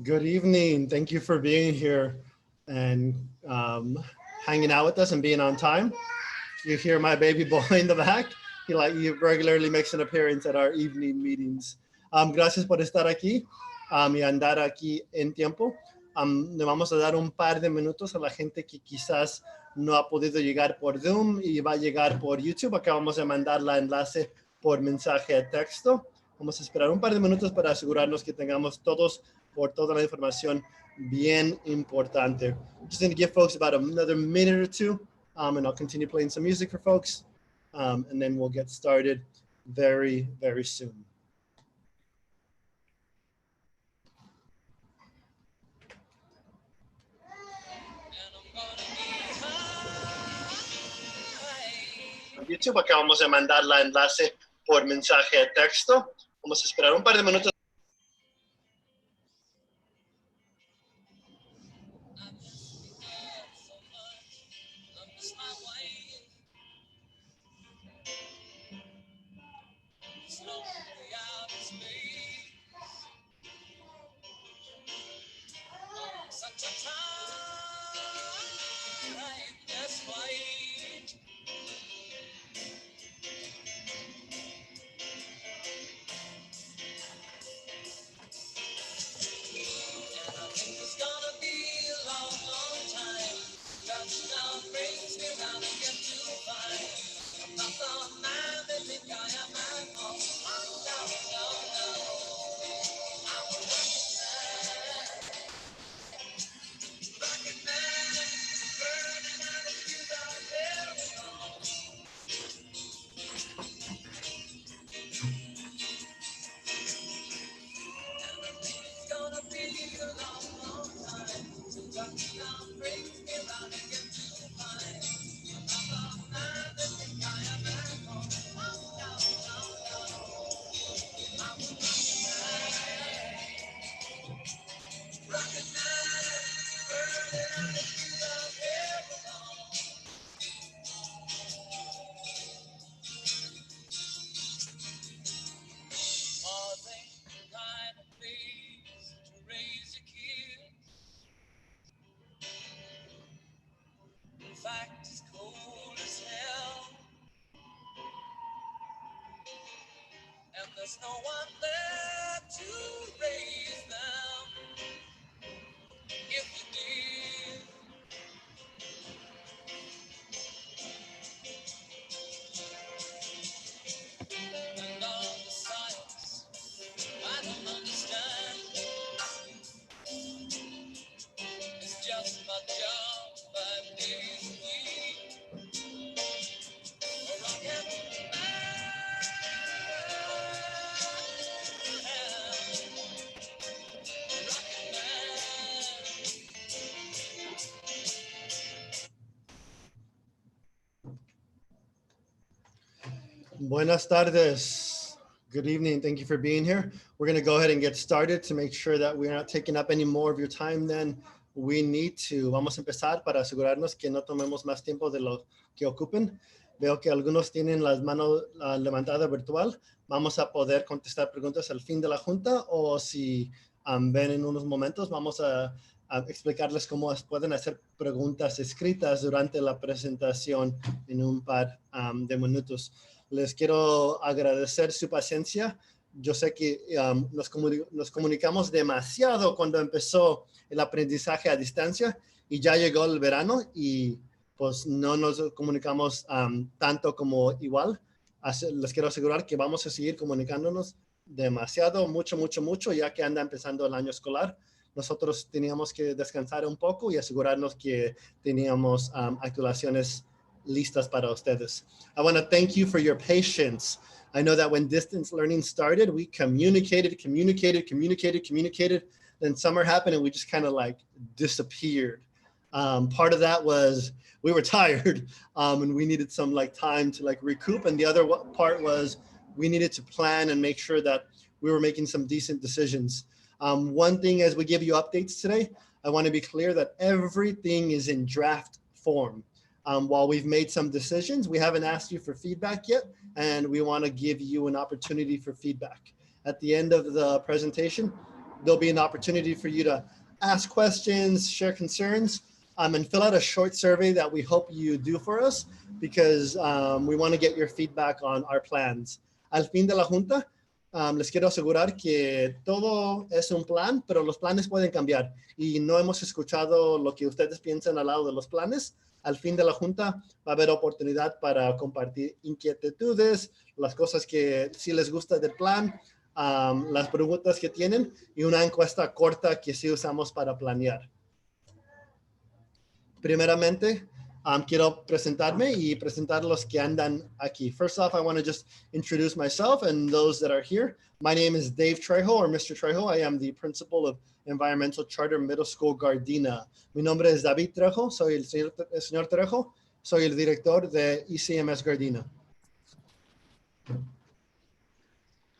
Good evening. Thank you for being here and hanging out with us and being on time. You hear my baby boy in the back. He regularly makes an appearance at our evening meetings. Gracias por estar aquí y andar aquí en tiempo. Le vamos a dar un par de minutos a la gente que quizás no ha podido llegar por Zoom y va a llegar por YouTube. Acabamos de mandar la enlace por mensaje de texto. Vamos a esperar un par de minutos para asegurarnos que tengamos todos por toda la información bien importante. Just going to give folks about another minute or two, and I'll continue playing some music for folks, and then we'll get started very, very soon. YouTube acabamos de mandar la enlace por mensaje de texto. Vamos a esperar un par de minutos. There's no one there to raise them. If you did, and all the science I don't understand. It's just my job 5 days a week. Or I can Buenas tardes. Good evening. Thank you for being here. We're going to go ahead and get started to make sure that we're not taking up any more of your time than we need to. Vamos a empezar para asegurarnos que no tomemos más tiempo de lo que ocupen. Veo que algunos tienen las manos levantadas virtual. Vamos a poder contestar preguntas al fin de la junta o si ven en unos momentos, vamos a explicarles cómo pueden hacer preguntas escritas durante la presentación en un par de minutos. Les quiero agradecer su paciencia. Yo sé que nos comunicamos demasiado cuando empezó el aprendizaje a distancia y ya llegó el verano y pues no nos comunicamos tanto como igual. Les quiero asegurar que vamos a seguir comunicándonos demasiado, mucho, ya que anda empezando el año escolar. Nosotros teníamos que descansar un poco y asegurarnos que teníamos actualizaciones listas para ustedes. I want to thank you for your patience. I know that when distance learning started, we communicated. Then summer happened and we just kind of like disappeared. Part of that was we were tired and we needed some like time to like recoup. And the other part was we needed to plan and make sure that we were making some decent decisions. One thing as we give you updates today, I want to be clear that everything is in draft form. While we've made some decisions, we haven't asked you for feedback yet, and we want to give you an opportunity for feedback. At the end of the presentation, there'll be an opportunity for you to ask questions, share concerns, and fill out a short survey that we hope you do for us because we want to get your feedback on our plans. Al fin de la junta, les quiero asegurar que todo es un plan, pero los planes pueden cambiar y no hemos escuchado lo que ustedes piensan al lado de los planes. Al fin de la junta va a haber oportunidad para compartir inquietudes, las cosas que sí les gusta del plan, las preguntas que tienen y una encuesta corta que sí usamos para planear. Primeramente, quiero presentarme y presentar los que andan aquí. First off, I want to just introduce myself and those that are here. My name is Dave Trejo, or Mr. Trejo. I am the principal of Environmental Charter Middle School Gardena. Mi nombre es David Trejo, soy el señor Trejo, soy el director de ECMS Gardena.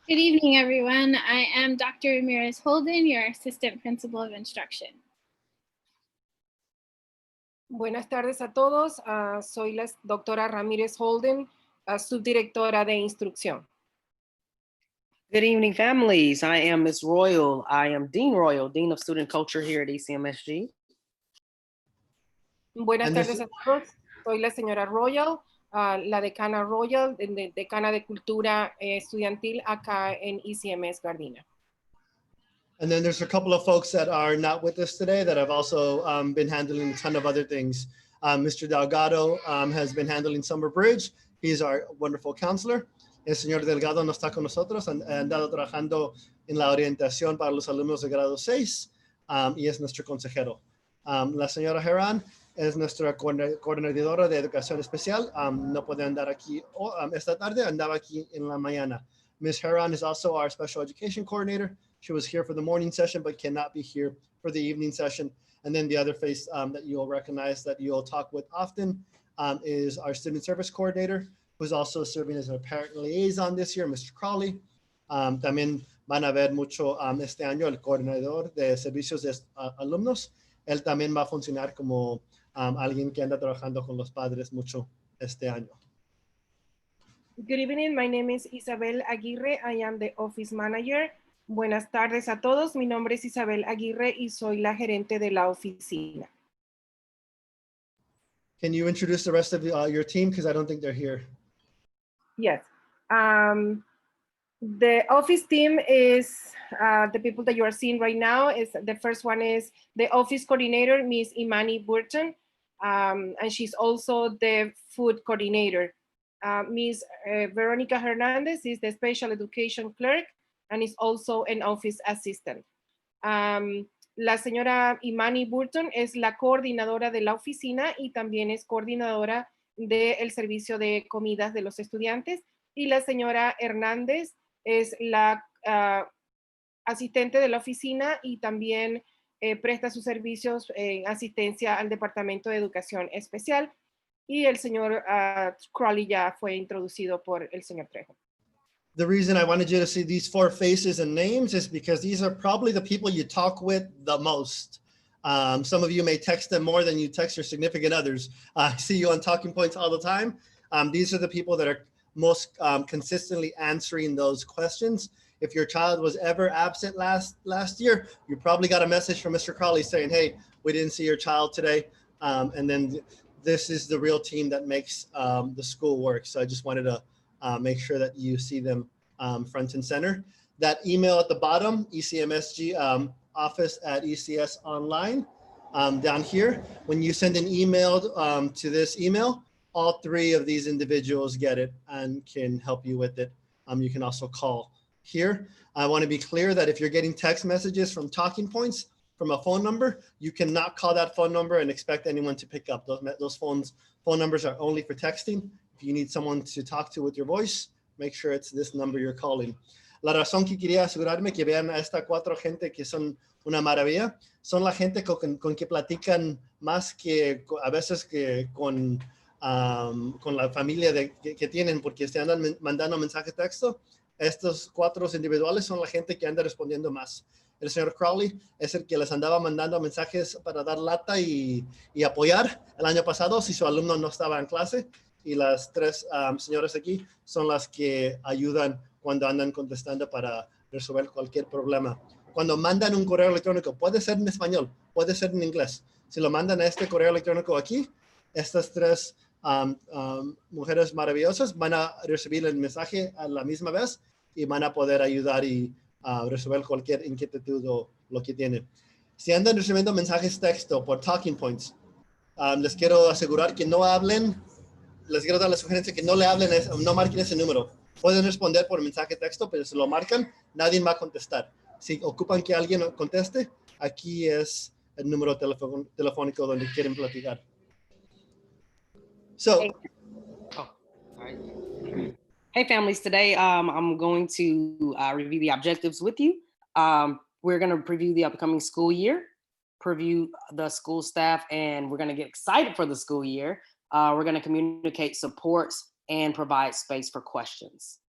Good evening, everyone. I am Dr. Ramirez Holden, your Assistant Principal of Instruction. Buenas tardes a todos. Soy la doctora Ramírez Holden, subdirectora de instrucción. Good evening, families. I am Ms. Royal. I am Dean Royal, Dean of Student Culture here at ECMSG. Buenas tardes a todos. Soy la señora Royal, la decana Royal, decana de Cultura Estudiantil acá en ECMS Gardena. And then there's a couple of folks that are not with us today that have also been handling a ton of other things. Mr. Delgado has been handling Summer Bridge. He's our wonderful counselor. El señor Delgado no está con nosotros, han andado trabajando en la orientación para los alumnos de grado 6 y es nuestro consejero. La señora Herán es nuestra coordinadora de educación especial. No puede andar aquí esta tarde, andaba aquí en la mañana. Ms. Herán is also our special education coordinator. She was here for the morning session, but cannot be here for the evening session. And then the other face that you'll recognize that you'll talk with often is our student service coordinator, who's also serving as a parent liaison this year, Mr. Crawley. También van a ver mucho este año el coordinador de servicios de alumnos. Él también va a funcionar como alguien que anda trabajando con los padres mucho este año. Good evening, my name is Isabel Aguirre. I am the office manager. Buenas tardes a todos. Mi nombre es Isabel Aguirre y soy la gerente de la oficina. Can you introduce the rest of your team? Because I don't think they're here. Yes. The office team is the people that you are seeing right now. The first one is the office coordinator, Ms. Imani Burton, and she's also the food coordinator. Ms. Veronica Hernandez is the special education clerk and is also an office assistant. La señora Imani Burton es la coordinadora de la oficina y también es coordinadora del servicio de comidas de los estudiantes. Y la señora Hernández es la asistente de la oficina y también presta sus servicios en asistencia al Departamento de Educación Especial. Y el señor Crawley ya fue introducido por el señor Trejo. The reason I wanted you to see these 4 faces and names is because these are probably the people you talk with the most. Some of you may text them more than you text your significant others. I see you on talking points all the time. These are the people that are most consistently answering those questions. If your child was ever absent last year, you probably got a message from Mr. Crawley saying, hey, we didn't see your child today. And then this is the real team that makes the school work. So I just wanted to make sure that you see them front and center. That email at the bottom, ECMSG office at ECS online, down here, when you send an email to this email, all 3 of these individuals get it and can help you with it. You can also call here. I want to be clear that if you're getting text messages from talking points from a phone number, you cannot call that phone number and expect anyone to pick up. Those phone numbers are only for texting. If you need someone to talk to with your voice, make sure it's this number you're calling. La razón que quería asegurarme que vean a esta 4 gente que son una maravilla, son la gente con que platican más que a veces que con la familia que tienen, porque se andan mandando mensajes de texto. Estos 4 individuales son la gente que anda respondiendo más. El señor Crawley es el que les andaba mandando mensajes para dar lata y apoyar el año pasado si su alumno no estaba en clase. Y las 3 señoras aquí son las que ayudan cuando andan contestando para resolver cualquier problema. cuando mandan un correo electrónico, puede ser en español, puede ser en inglés. Si lo mandan a este correo electrónico aquí, estas tres mujeres maravillosas van a recibir el mensaje a la misma vez y van a poder ayudar y resolver cualquier inquietud o lo que tienen. Si andan recibiendo mensajes texto por talking points, les quiero asegurar que no hablen, les quiero dar la sugerencia que no le hablen, no marquen ese número. Pueden responder por mensaje texto, pero si lo marcan, nadie va a contestar. Si ocupan que alguien conteste, aquí es el número telefónico donde quieren platicar. So, All right. Hey families, today I'm going to review the objectives with you. We're going to preview the upcoming school year, preview the school staff, and we're going to get excited for the school year. We're going to communicate supports and provide space for questions.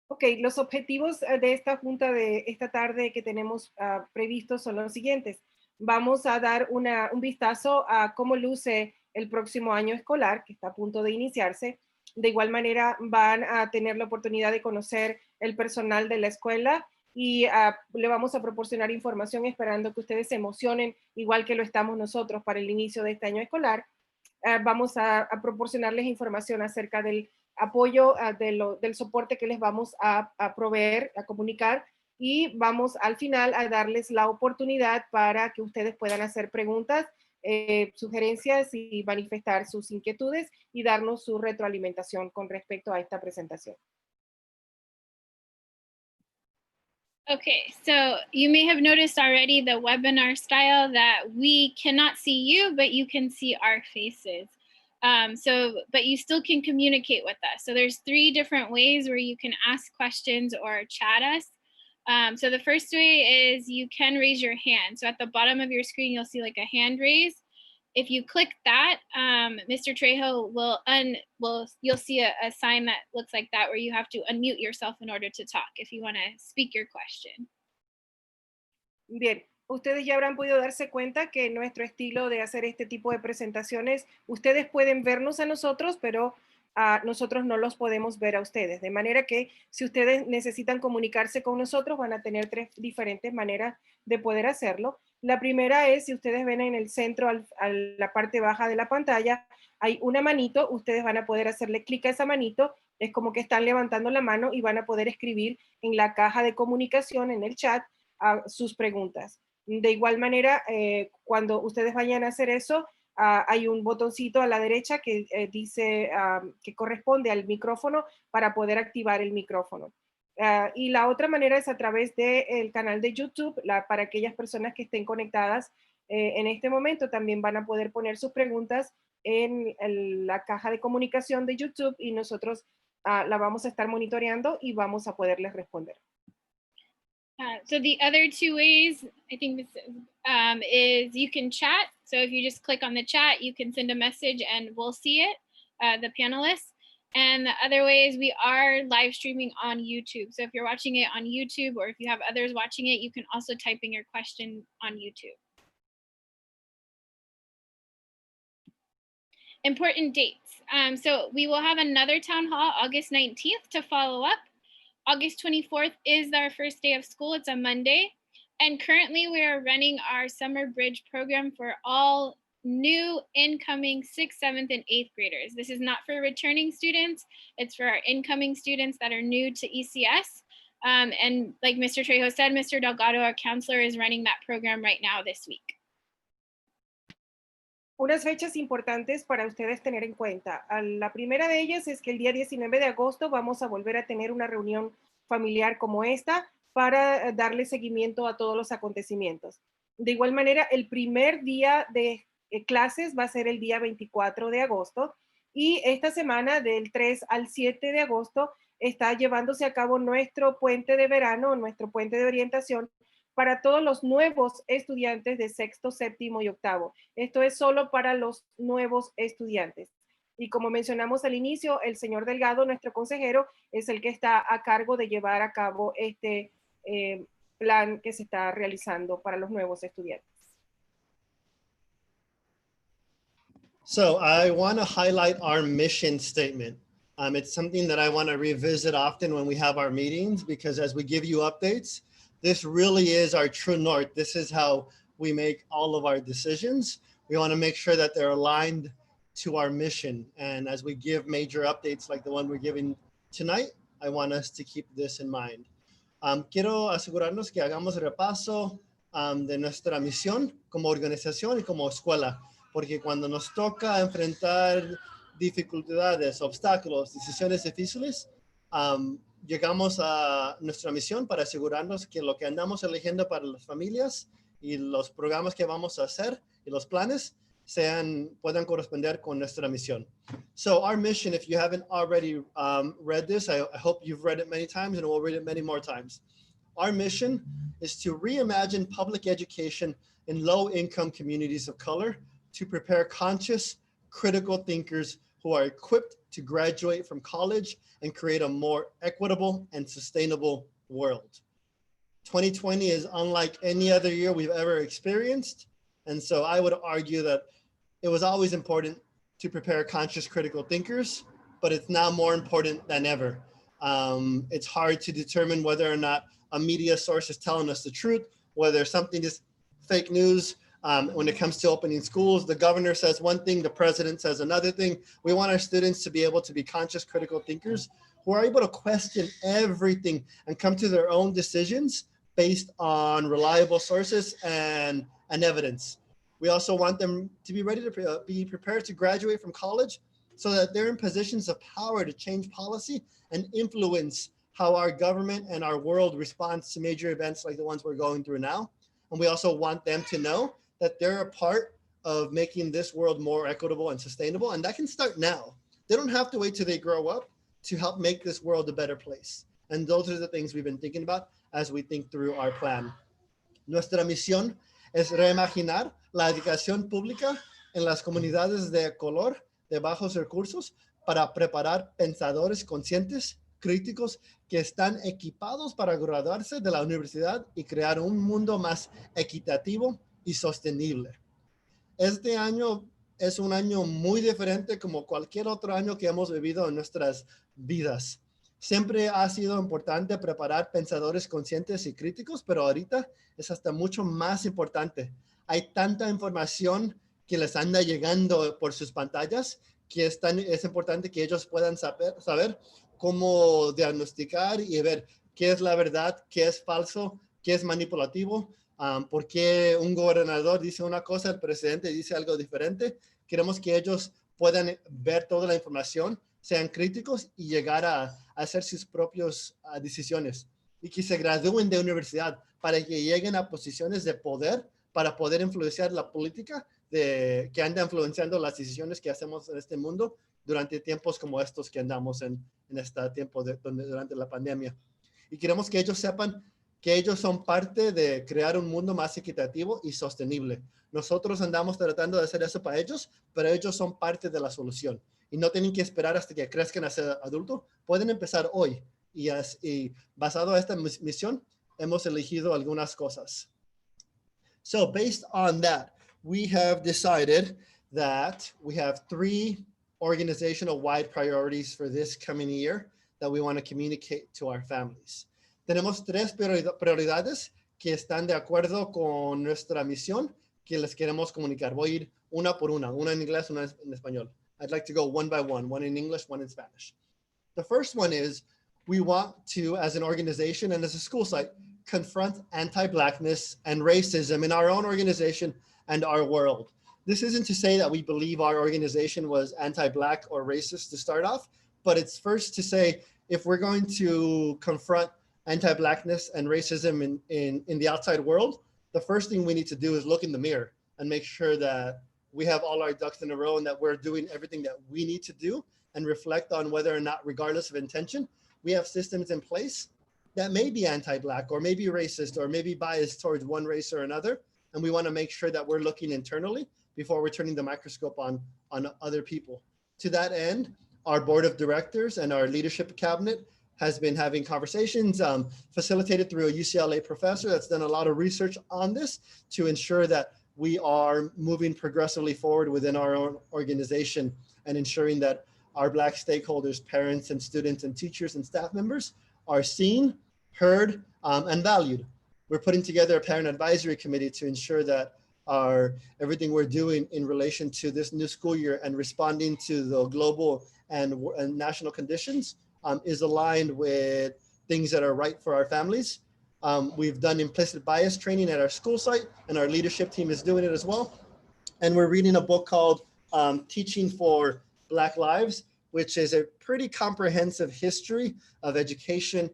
Ok, los objetivos de esta junta de esta tarde que tenemos previstos son los siguientes. Vamos a dar un vistazo a cómo luce el próximo año escolar, que está a punto de iniciarse. De igual manera, van a tener la oportunidad de conocer el personal de la escuela y le vamos a proporcionar información esperando que ustedes se emocionen, igual que lo estamos nosotros para el inicio de este año escolar. Vamos a proporcionarles información acerca del apoyo del soporte que les vamos a proveer, a comunicar, y vamos al final a darles la oportunidad para que ustedes puedan hacer preguntas, sugerencias y manifestar sus inquietudes y darnos su retroalimentación con respecto a esta presentación. Okay, so you may have noticed already the webinar style that we cannot see you, but you can see our faces. But you still can communicate with us. So there's 3 different ways where you can ask questions or chat us. So the first way is you can raise your hand. So at the bottom of your screen, you'll see like a hand raise. If you click that, Mr. Trejo you'll see a sign that looks like that where you have to unmute yourself in order to talk if you want to speak your question. Bien, ustedes ya habrán podido darse cuenta que nuestro estilo de hacer este tipo de presentaciones, ustedes pueden vernos a nosotros, pero nosotros no los podemos ver a ustedes. De manera que si ustedes necesitan comunicarse con nosotros, van a tener 3 diferentes maneras de poder hacerlo. La primera es, si ustedes ven en el centro, a la parte baja de la pantalla, hay una manito, ustedes van a poder hacerle clic a esa manito, es como que están levantando la mano y van a poder escribir en la caja de comunicación, en el chat, sus preguntas. De igual manera, cuando ustedes vayan a hacer eso, hay un botoncito a la derecha que dice que corresponde al micrófono para poder activar el micrófono. Y la otra manera es a través del canal de YouTube, para aquellas personas que estén conectadas en este momento también van a poder poner sus preguntas en la caja de comunicación de YouTube y nosotros la vamos a estar monitoreando y vamos a poderles responder. So the other 2 ways, I think this is you can chat. So if you just click on the chat, you can send a message and we'll see it, the panelists. And the other way is we are live streaming on YouTube. So if you're watching it on YouTube or if you have others watching it, you can also type in your question on YouTube. Important dates. So we will have another town hall August 19th to follow up. August 24th is our first day of school. It's a Monday. And currently we are running our summer bridge program for all new incoming 6th, 7th, and 8th graders. This is not for returning students. It's for our incoming students that are new to ECS. And like Mr. Trejo said, Mr. Delgado, our counselor, is running that program right now this week. Unas fechas importantes para ustedes tener en cuenta. La primera de ellas es que el día 19 de agosto vamos a volver a tener una reunión familiar como esta para darle seguimiento a todos los acontecimientos. De igual manera, el primer día de clases va a ser el día 24 de agosto y esta semana del 3 al 7 de agosto está llevándose a cabo nuestro puente de verano, nuestro puente de orientación para todos los nuevos estudiantes de 6º, 7º y 8º. Esto es solo para los nuevos estudiantes. Y como mencionamos al inicio, el señor Delgado, nuestro consejero, es el que está a cargo de llevar a cabo este plan que se está realizando para los nuevos estudiantes. So I want to highlight our mission statement. It's something that I want to revisit often when we have our meetings, because as we give you updates, This really is our true north. This is how we make all of our decisions. We want to make sure that they're aligned to our mission. And as we give major updates like the one we're giving tonight, I want us to keep this in mind. Quiero asegurarnos que hagamos repaso de nuestra misión como organización y como escuela, porque cuando nos toca enfrentar dificultades, obstáculos, decisiones difíciles, llegamos a nuestra misión para asegurarnos que lo que andamos eligiendo para las familias y los programas que vamos a hacer y los planes puedan corresponder con nuestra misión. So our mission, if you haven't already read this, I hope you've read it many times and we'll read it many more times. Our mission is to reimagine public education in low-income communities of color to prepare conscious, critical thinkers who are equipped to graduate from college and create a more equitable and sustainable world. 2020 is unlike any other year we've ever experienced. And so I would argue that it was always important to prepare conscious critical thinkers, but it's now more important than ever. It's hard to determine whether or not a media source is telling us the truth, whether something is fake news. When it comes to opening schools, the governor says one thing, the president says another thing. We want our students to be able to be conscious critical thinkers who are able to question everything and come to their own decisions based on reliable sources and evidence. We also want them to be ready to be prepared to graduate from college so that they're in positions of power to change policy and influence how our government and our world responds to major events like the ones we're going through now. And we also want them to know that they're a part of making this world more equitable and sustainable. And that can start now. They don't have to wait till they grow up to help make this world a better place. And those are the things we've been thinking about as we think through our plan. Nuestra misión es reimaginar la educación pública en las comunidades de color de bajos recursos para preparar pensadores conscientes, críticos, que están equipados para graduarse de la universidad y crear un mundo más equitativo y sostenible. Este año es un año muy diferente como cualquier otro año que hemos vivido en nuestras vidas. Siempre ha sido importante preparar pensadores conscientes y críticos, pero ahorita es hasta mucho más importante. Hay tanta información que les anda llegando por sus pantallas que es importante que ellos puedan saber cómo diagnosticar y ver qué es la verdad, qué es falso, qué es manipulativo, por qué un gobernador dice una cosa, el presidente dice algo diferente. Queremos que ellos puedan ver toda la información, sean críticos y llegar a hacer sus propias decisiones y que se gradúen de universidad para que lleguen a posiciones de poder para poder influenciar la política que anda influenciando las decisiones que hacemos en este mundo durante tiempos como estos que andamos en este tiempo durante la pandemia. Y queremos que ellos sepan que ellos son parte de crear un mundo más equitativo y sostenible. Nosotros andamos tratando de hacer eso para ellos, pero ellos son parte de la solución. Y no tienen que esperar hasta que crezcan a ser adultos. Pueden empezar hoy. Y basado en esta misión, hemos elegido algunas cosas. So based on that, we have decided that we have 3 organizational-wide priorities for this coming year that we want to communicate to our families. Tenemos 3 prioridades que están de acuerdo con nuestra misión que les queremos comunicar. Voy a ir una por una en inglés, una en español. I'd like to go one by one in English, one in Spanish. The first one is we want to, as an organization and as a school site, confront anti-Blackness and racism in our own organization and our world. This isn't to say that we believe our organization was anti-Black or racist to start off, but it's first to say if we're going to confront anti-Blackness and racism in the outside world, the first thing we need to do is look in the mirror and make sure that we have all our ducks in a row and that we're doing everything that we need to do and reflect on whether or not, regardless of intention, we have systems in place that may be anti-Black or maybe racist or maybe biased towards one race or another. And we want to make sure that we're looking internally before we're turning the microscope on other people. To that end, our board of directors and our leadership cabinet has been having conversations facilitated through a UCLA professor that's done a lot of research on this to ensure that we are moving progressively forward within our own organization and ensuring that our Black stakeholders, parents and students and teachers and staff members are seen, heard, and valued. we're putting together a parent advisory committee to ensure that everything we're doing in relation to this new school year and responding to the global and national conditions is aligned with things that are right for our families. We've done implicit bias training at our school site, and our leadership team is doing it as well. And we're reading a book called Teaching for Black Lives, which is a pretty comprehensive history of education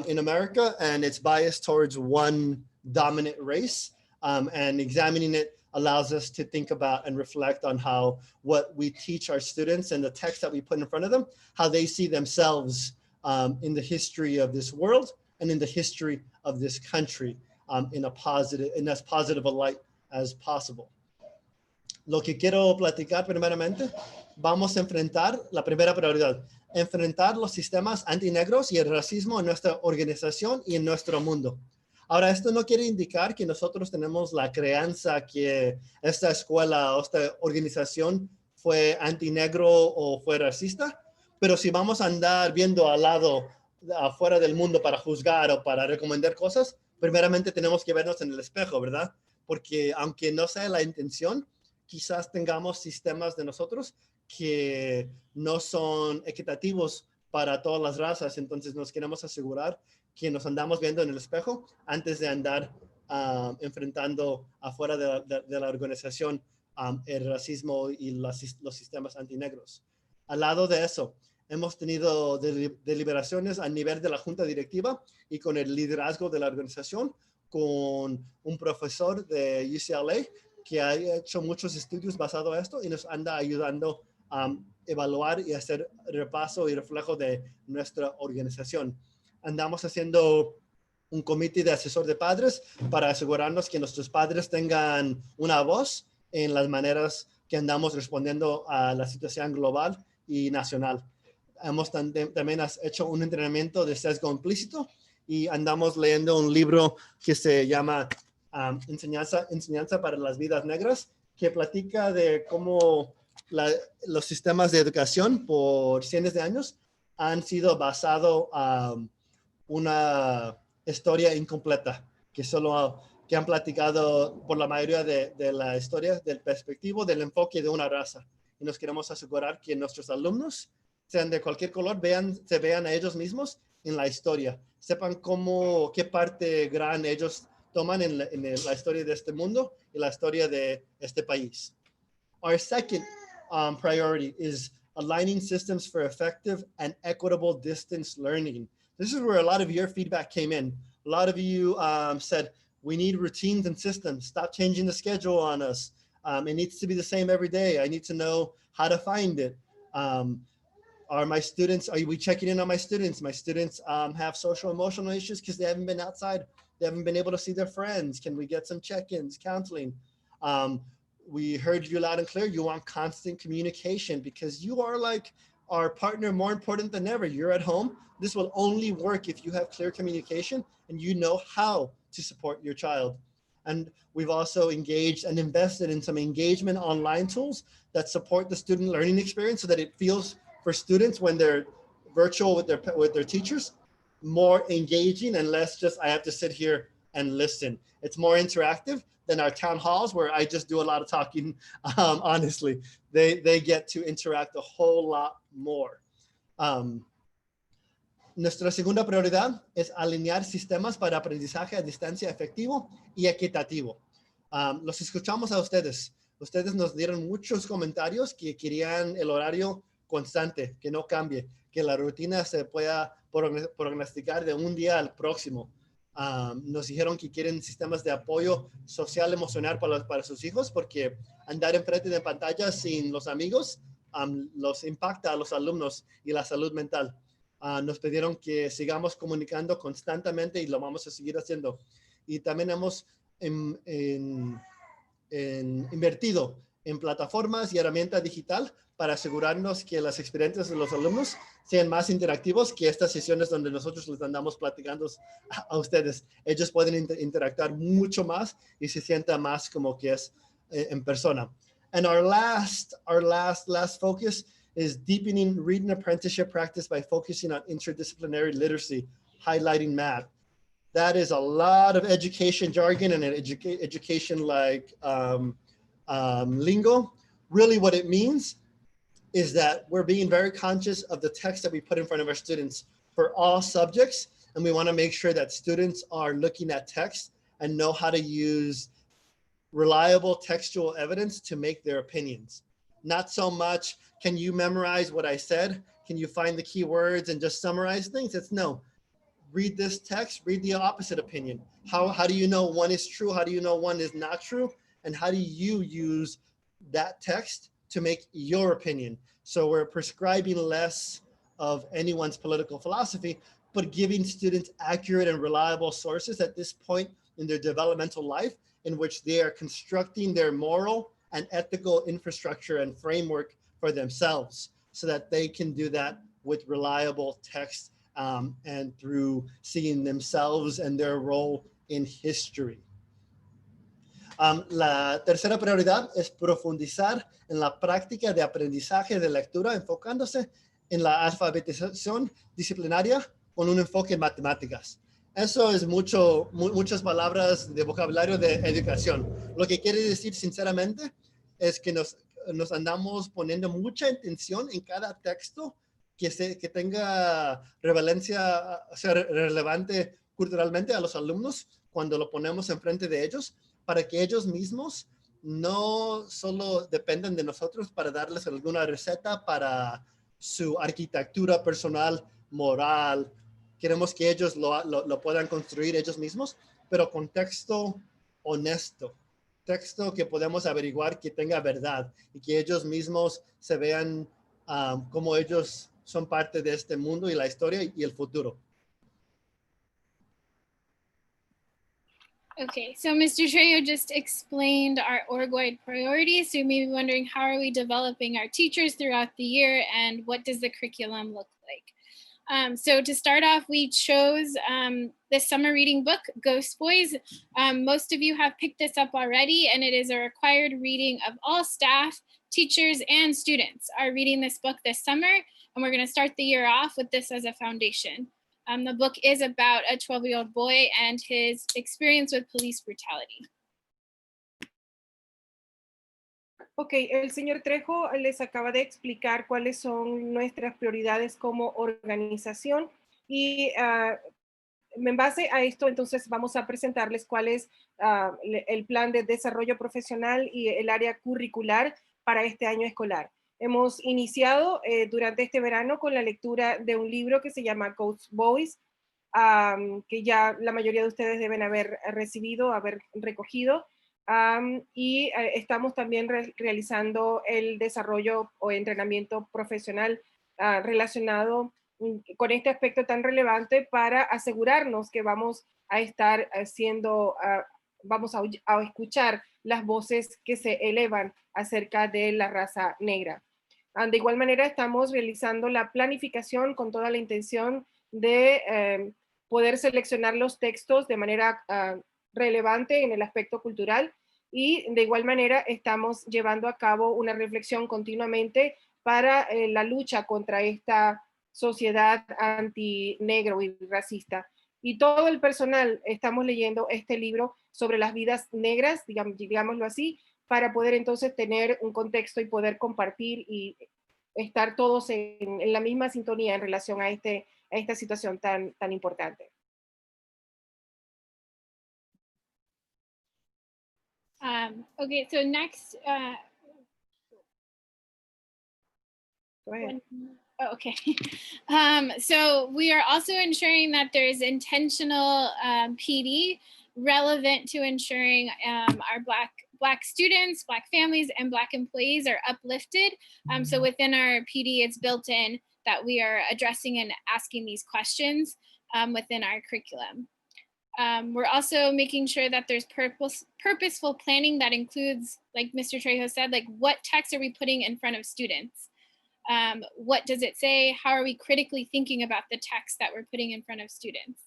in America, and it's biased towards one dominant race. And examining it allows us to think about and reflect on how what we teach our students and the text that we put in front of them, how they see themselves in the history of this world and in the history of this country in as positive a light as possible. Lo que quiero platicar primeramente, vamos a enfrentar la primera prioridad, enfrentar los sistemas antinegros y el racismo en nuestra organización y en nuestro mundo. Ahora, esto no quiere indicar que nosotros tenemos la creencia que esta escuela o esta organización fue antinegro o fue racista, pero si vamos a andar viendo al lado, afuera del mundo para juzgar o para recomendar cosas, primeramente tenemos que vernos en el espejo, ¿verdad? Porque aunque no sea la intención, quizás tengamos sistemas de nosotros que no son equitativos para todas las razas, entonces nos queremos asegurar que nos andamos viendo en el espejo antes de andar enfrentando afuera de la organización el racismo y los sistemas antinegros. Al lado de eso, hemos tenido deliberaciones a nivel de la junta directiva y con el liderazgo de la organización, con un profesor de UCLA que ha hecho muchos estudios basados en esto y nos anda ayudando a evaluar y hacer repaso y reflejo de nuestra organización. Andamos haciendo un comité de asesor de padres para asegurarnos que nuestros padres tengan una voz en las maneras que andamos respondiendo a la situación global y nacional. Hemos también hecho un entrenamiento de sesgo implícito y andamos leyendo un libro que se llama Enseñanza para las Vidas Negras, que platica de cómo los sistemas de educación por cientos de años han sido basados a una historia incompleta, que han platicado por la mayoría de la historia del perspectivo, del enfoque de una raza. Y nos queremos asegurar que nuestros alumnos, sean de cualquier color, se vean a ellos mismos en la historia, sepan qué parte gran ellos toman en la historia de este mundo y la historia de este país. Our second priority is aligning systems for effective and equitable distance learning. This is where a lot of your feedback came in. A lot of you said, we need routines and systems. Stop changing the schedule on us. It needs to be the same every day. I need to know how to find it. Are we checking in on my students? My students have social emotional issues because they haven't been outside. They haven't been able to see their friends. Can we get some check-ins, counseling? We heard you loud and clear. You want constant communication because you are like our partner, more important than ever. You're at home. This will only work if you have clear communication and you know how to support your child. And we've also engaged and invested in some engagement online tools that support the student learning experience so that it feels for students when they're virtual with their teachers more engaging and less just I have to sit here and listen. It's more interactive than our town halls where I just do a lot of talking. Honestly, they get to interact a whole lot more. Nuestra segunda prioridad es alinear sistemas para aprendizaje a distancia efectivo y equitativo. Los escuchamos a ustedes. Ustedes nos dieron muchos comentarios que querían el horario constante, que no cambie, que la rutina se pueda prognosticar de un día al próximo. Nos dijeron que quieren sistemas de apoyo social emocional para sus hijos porque andar enfrente de pantallas sin los amigos los impacta a los alumnos y la salud mental. Nos pidieron que sigamos comunicando constantemente y lo vamos a seguir haciendo. Y también hemos invertido en plataformas y herramientas digital para asegurarnos que las experiencias de los alumnos sean más interactivos que estas sesiones donde nosotros les andamos platicando a ustedes. Ellos pueden interactuar mucho más y se sienta más como que es en persona. And our last focus is deepening reading apprenticeship practice by focusing on interdisciplinary literacy, highlighting math. That is a lot of education jargon and education like lingo. Really what it means is that we're being very conscious of the text that we put in front of our students for all subjects. And we want to make sure that students are looking at text and know how to use reliable textual evidence to make their opinions. Not so much, can you memorize what I said? Can you find the key words and just summarize things? It's no, read this text, read the opposite opinion. How do you know one is true? How do you know one is not true? And how do you use that text to make your opinion? So we're prescribing less of anyone's political philosophy, but giving students accurate and reliable sources at this point in their developmental life in which they are constructing their moral and ethical infrastructure and framework for themselves so that they can do that with reliable text and through seeing themselves and their role in history. La tercera prioridad es profundizar en la práctica de aprendizaje de lectura, enfocándose en la alfabetización disciplinaria con un enfoque en matemáticas. Eso es muchas palabras de vocabulario de educación. Lo que quiere decir sinceramente es que nos andamos poniendo mucha atención en cada texto que tenga relevancia, sea relevante culturalmente a los alumnos cuando lo ponemos enfrente de ellos, para que ellos mismos no solo dependen de nosotros para darles alguna receta para su arquitectura personal, moral. Queremos que ellos lo puedan construir ellos mismos, pero con texto honesto, texto que podemos averiguar que tenga verdad y que ellos mismos se vean como ellos son parte de este mundo y la historia y el futuro. Okay, so Mr. Trejo just explained our org-wide priorities. So you may be wondering, how are we developing our teachers throughout the year and what does the curriculum look like? So to start off, we chose the summer reading book, Ghost Boys. Most of you have picked this up already, and it is a required reading of all staff, teachers, and students are reading this book this summer, and we're going to start the year off with this as a foundation. The book is about a 12-year-old boy and his experience with police brutality. Ok, el señor Trejo les acaba de explicar cuáles son nuestras prioridades como organización y en base a esto entonces vamos a presentarles cuál es el plan de desarrollo profesional y el área curricular para este año escolar. Hemos iniciado durante este verano con la lectura de un libro que se llama Ghost Boys, que ya la mayoría de ustedes deben haber recibido, haber recogido. Y estamos también realizando el desarrollo o entrenamiento profesional relacionado con este aspecto tan relevante para asegurarnos que vamos a estar vamos a escuchar las voces que se elevan acerca de la raza negra. De igual manera, estamos realizando la planificación con toda la intención de poder seleccionar los textos de manera relevante en el aspecto cultural y de igual manera estamos llevando a cabo una reflexión continuamente para la lucha contra esta sociedad antinegro y racista. Y todo el personal estamos leyendo este libro sobre las vidas negras, digámoslo así, para poder entonces tener un contexto y poder compartir y estar todos en la misma sintonía en relación a esta situación tan importante. Okay, so next, Go ahead. okay. So we are also ensuring that there is intentional PD relevant to ensuring our Black students, Black families, and Black employees are uplifted. So within our PD, it's built in that we are addressing and asking these questions within our curriculum. We're also making sure that there's purposeful planning that includes, like Mr. Trejo said, like what text are we putting in front of students? What does it say? How are we critically thinking about the text that we're putting in front of students?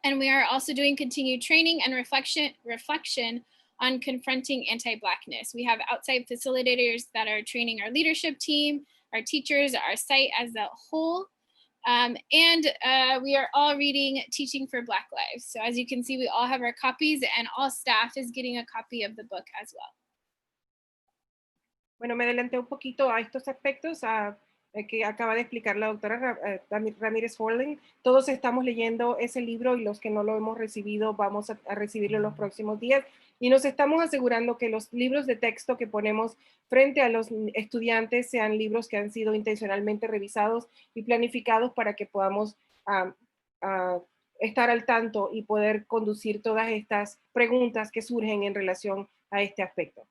And we are also doing continued training and reflection on confronting anti-Blackness. We have outside facilitators that are training our leadership team, our teachers, our site as a whole. We are all reading Teaching for Black Lives. So as you can see, we all have our copies and all staff is getting a copy of the book as well. Bueno, me adelanté un poquito a estos aspectos que acaba de explicar la doctora Ramírez Forling. Todos estamos leyendo ese libro y los que no lo hemos recibido vamos a recibirlo en los próximos días. Y nos estamos asegurando que los libros de texto que ponemos frente a los estudiantes sean libros que han sido intencionalmente revisados y planificados para que podamos estar al tanto y poder conducir todas estas preguntas que surgen en relación a este aspecto.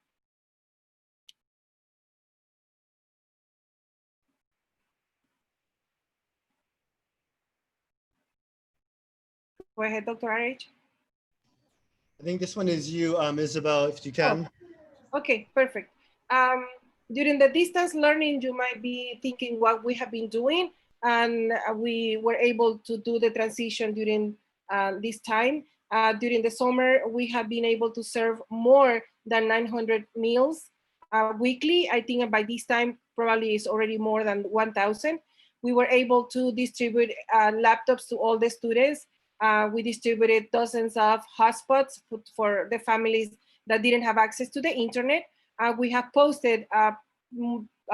Go ahead, Dr. RH. I think this one is you, Isabel, if you can. Oh, okay, perfect. During the distance learning, you might be thinking what we have been doing, and we were able to do the transition during this time. During the summer, we have been able to serve more than 900 meals weekly. I think by this time, probably it's already more than 1,000. We were able to distribute laptops to all the students. We distributed dozens of hotspots for the families that didn't have access to the internet. We have posted a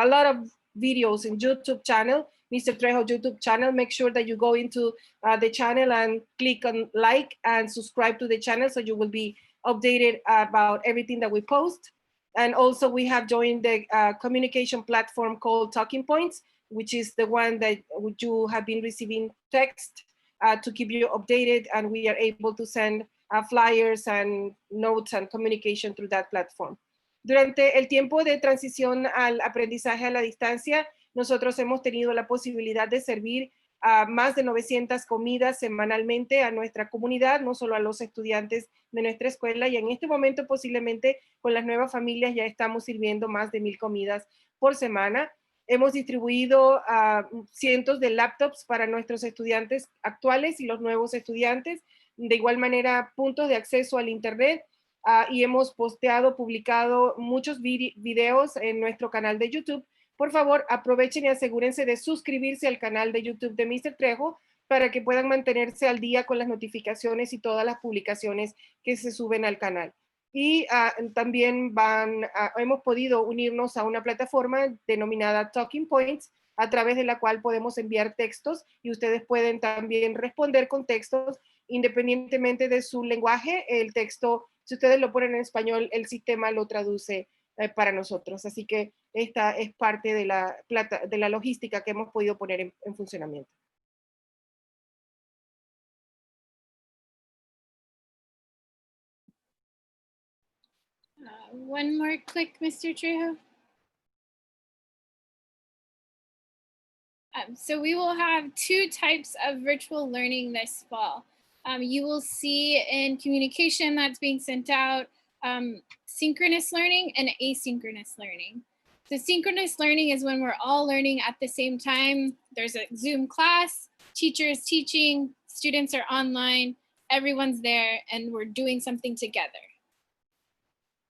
lot of videos in YouTube channel, Mr. Trejo YouTube channel. Make sure that you go into the channel and click on like and subscribe to the channel so you will be updated about everything that we post. And also we have joined the communication platform called Talking Points, which is the one that you have been receiving text to keep you updated, and we are able to send flyers and notes and communication through that platform. Durante el tiempo de transición al aprendizaje a la distancia, nosotros hemos tenido la posibilidad de servir a más de 900 comidas semanalmente a nuestra comunidad, no solo a los estudiantes de nuestra escuela, y en este momento posiblemente con las nuevas familias ya estamos sirviendo más de 1,000 comidas por semana. Hemos distribuido cientos de laptops para nuestros estudiantes actuales y los nuevos estudiantes. De igual manera, puntos de acceso al Internet. Y hemos publicado muchos videos en nuestro canal de YouTube. Por favor, aprovechen y asegúrense de suscribirse al canal de YouTube de Mr. Trejo para que puedan mantenerse al día con las notificaciones y todas las publicaciones que se suben al canal. Y también hemos podido unirnos a una plataforma denominada Talking Points, a través de la cual podemos enviar textos y ustedes pueden también responder con textos independientemente de su lenguaje. El texto, si ustedes lo ponen en español, el sistema lo traduce para nosotros. Así que esta es parte de la logística que hemos podido poner en funcionamiento. One more click, Mr. Trejo. So we will have 2 types of virtual learning this fall. You will see in communication that's being sent out, synchronous learning and asynchronous learning. So synchronous learning is when we're all learning at the same time. There's a Zoom class, teacher is teaching, students are online, everyone's there, and we're doing something together.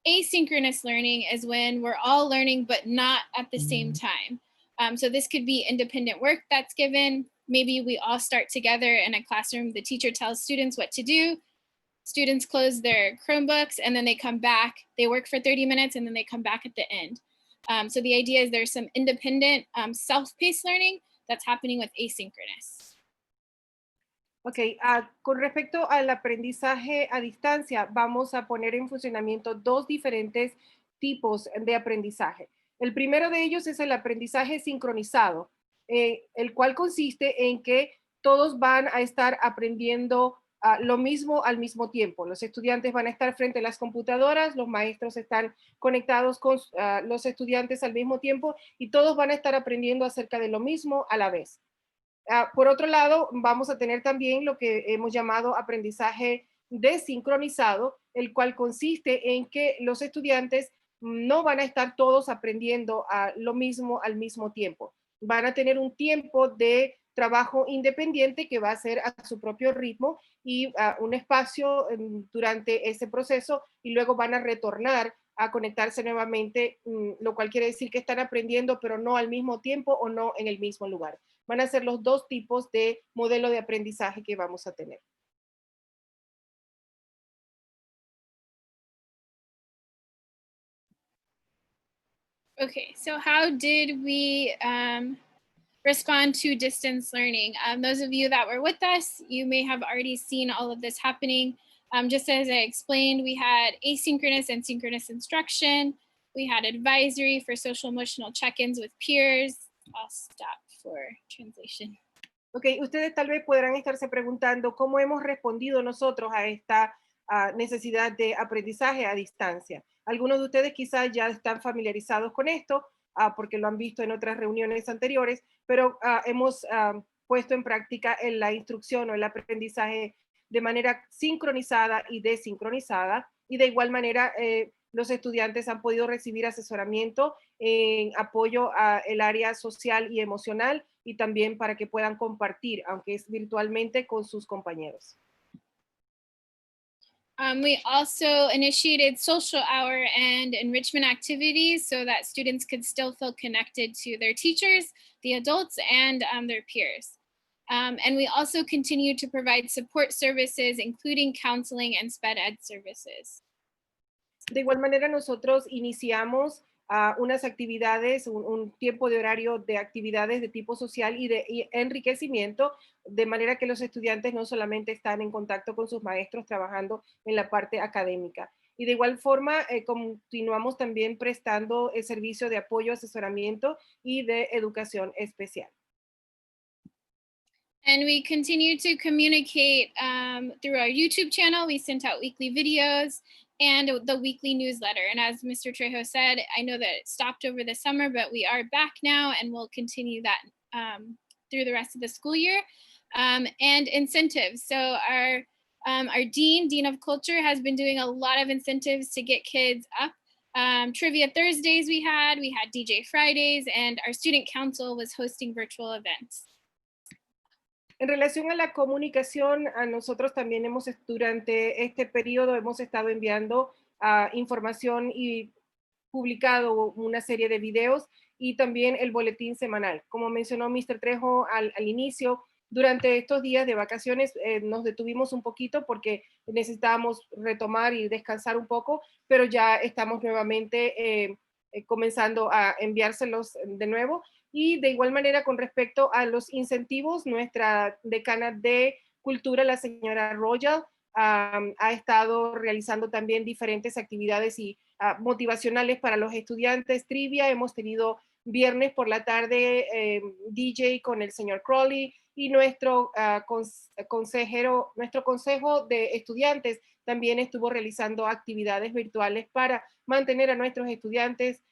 Asynchronous learning is when we're all learning, but not at the same time. So this could be independent work that's given. Maybe we all start together in a classroom. The teacher tells students what to do. Students close their Chromebooks and then they come back. They work for 30 minutes and then they come back at the end. So the idea is there's some independent self-paced learning that's happening with asynchronous. Ok, con respecto al aprendizaje a distancia, vamos a poner en funcionamiento 2 diferentes tipos de aprendizaje. El primero de ellos es el aprendizaje sincronizado, el cual consiste en que todos van a estar aprendiendo lo mismo al mismo tiempo. Los estudiantes van a estar frente a las computadoras, los maestros están conectados con los estudiantes al mismo tiempo y todos van a estar aprendiendo acerca de lo mismo a la vez. Por otro lado, vamos a tener también lo que hemos llamado aprendizaje desincronizado, el cual consiste en que los estudiantes no van a estar todos aprendiendo lo mismo al mismo tiempo. Van a tener un tiempo de trabajo independiente que va a ser a su propio ritmo y un espacio durante ese proceso y luego van a retornar a conectarse nuevamente, lo cual quiere decir que están aprendiendo pero no al mismo tiempo o no en el mismo lugar. van a ser los dos tipos de modelo de aprendizaje que vamos a tener. Okay, so how did we respond to distance learning? Those of you that were with us, you may have already seen all of this happening. Just as I explained, we had asynchronous and synchronous instruction. We had advisory for social emotional check-ins with peers. I'll stop for translation. Ok, ustedes tal vez podrán estarse preguntando cómo hemos respondido nosotros a esta necesidad de aprendizaje a distancia. Algunos de ustedes quizás ya están familiarizados con esto porque lo han visto en otras reuniones anteriores, pero hemos puesto en práctica la instrucción o el aprendizaje de manera sincronizada y desincronizada, y de igual manera los estudiantes han podido recibir asesoramiento en apoyo al área social y emocional, y también para que puedan compartir, aunque es virtualmente, con sus compañeros. We also initiated social hour and enrichment activities so that students could still feel connected to their teachers, the adults, and their peers. And we also continue to provide support services, including counseling and sped ed services. De igual manera, nosotros iniciamos unas actividades, un tiempo de horario de actividades de tipo social y de enriquecimiento, de manera que los estudiantes no solamente están en contacto con sus maestros trabajando en la parte académica. Y de igual forma, continuamos también prestando el servicio de apoyo, asesoramiento y de educación especial. And we continue to communicate through our YouTube channel. We sent out weekly videos and the weekly newsletter. And as Mr. Trejo said, I know that it stopped over the summer, but we are back now and we'll continue that through the rest of the school year. And incentives. So our Dean of Culture has been doing a lot of incentives to get kids up. Trivia Thursdays we had DJ Fridays, and our student council was hosting virtual events. En relación a la comunicación, a nosotros también durante este periodo hemos estado enviando información y publicado una serie de videos y también el boletín semanal. Como mencionó Mr. Trejo al inicio, durante estos días de vacaciones nos detuvimos un poquito porque necesitábamos retomar y descansar un poco, pero ya estamos nuevamente comenzando a enviárselos de nuevo. Y de igual manera, con respecto a los incentivos, nuestra decana de cultura, la señora Royal, ha estado realizando también diferentes actividades y motivacionales para los estudiantes. Trivia, hemos tenido viernes por la tarde DJ con el señor Crowley, y nuestro consejo de estudiantes también estuvo realizando actividades virtuales para mantener a nuestros estudiantes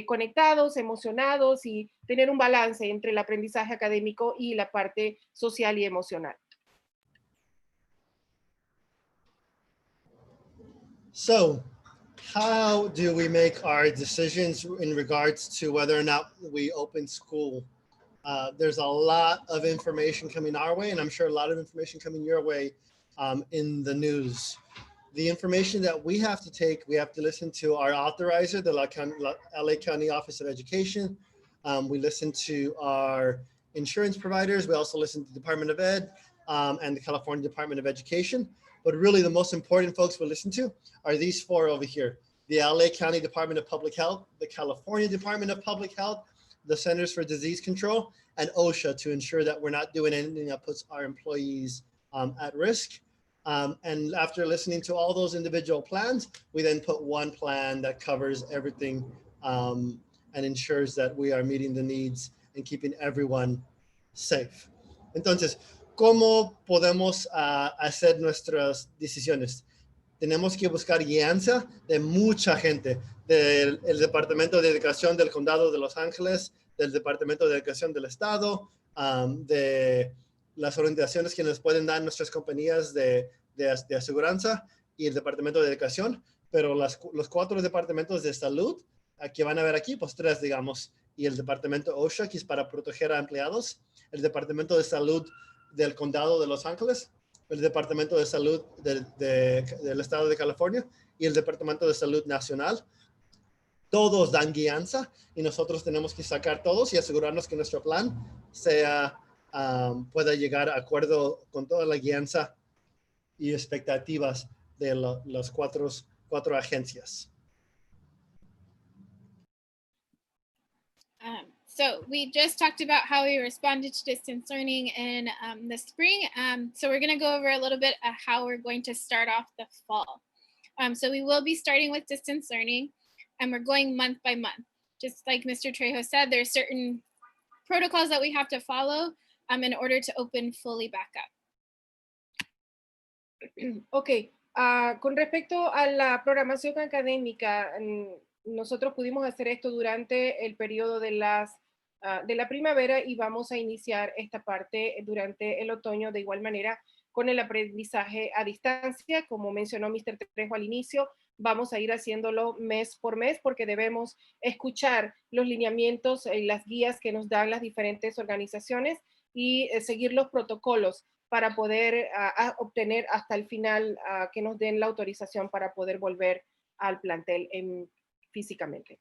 conectados, emocionados y tener un balance entre el aprendizaje académico y la parte social y emocional. So, how do we make our decisions in regards to whether or not we open school? There's a lot of information coming our way, and I'm sure a lot of information coming your way in the news. The information that we have to take, we have to listen to our authorizer, the LA County Office of Education. We listen to our insurance providers. We also listen to the Department of Ed and the California Department of Education. But really the most important folks we listen to are these four over here: the LA County Department of Public Health, the California Department of Public Health, the Centers for Disease Control, and OSHA, to ensure that we're not doing anything that puts our employees at risk. And after listening to all those individual plans, we then put one plan that covers everything and ensures that we are meeting the needs and keeping everyone safe. Entonces, ¿cómo podemos hacer nuestras decisiones? Tenemos que buscar guianza de mucha gente, del Departamento de Educación del Condado de Los Ángeles, del Departamento de Educación del Estado, de las orientaciones que nos pueden dar nuestras compañías de aseguranza y el Departamento de Educación, pero los cuatro departamentos de salud que van a ver aquí, pues tres, digamos, y el Departamento OSHA, que es para proteger a empleados, el Departamento de Salud del Condado de Los Ángeles, el Departamento de Salud del Estado de California y el Departamento de Salud Nacional. Todos dan guianza y nosotros tenemos que sacar todos y asegurarnos que nuestro plan sea pueda llegar a acuerdo con toda la guianza y expectativas de las cuatro agencias. So we just talked about how we responded to distance learning in the spring. So we're going to go over a little bit of how we're going to start off the fall. So we will be starting with distance learning, and we're going month by month. Just like Mr. Trejo said, there are certain protocols that we have to follow in order to open fully back up. Ok, con respecto a la programación académica, nosotros pudimos hacer esto durante el periodo de la primavera y vamos a iniciar esta parte durante el otoño de igual manera con el aprendizaje a distancia. Como mencionó Mr. Trejo al inicio, vamos a ir haciéndolo mes por mes porque debemos escuchar los lineamientos y las guías que nos dan las diferentes organizaciones y seguir los protocolos para poder obtener hasta el final que nos den la autorización para poder volver al plantel físicamente.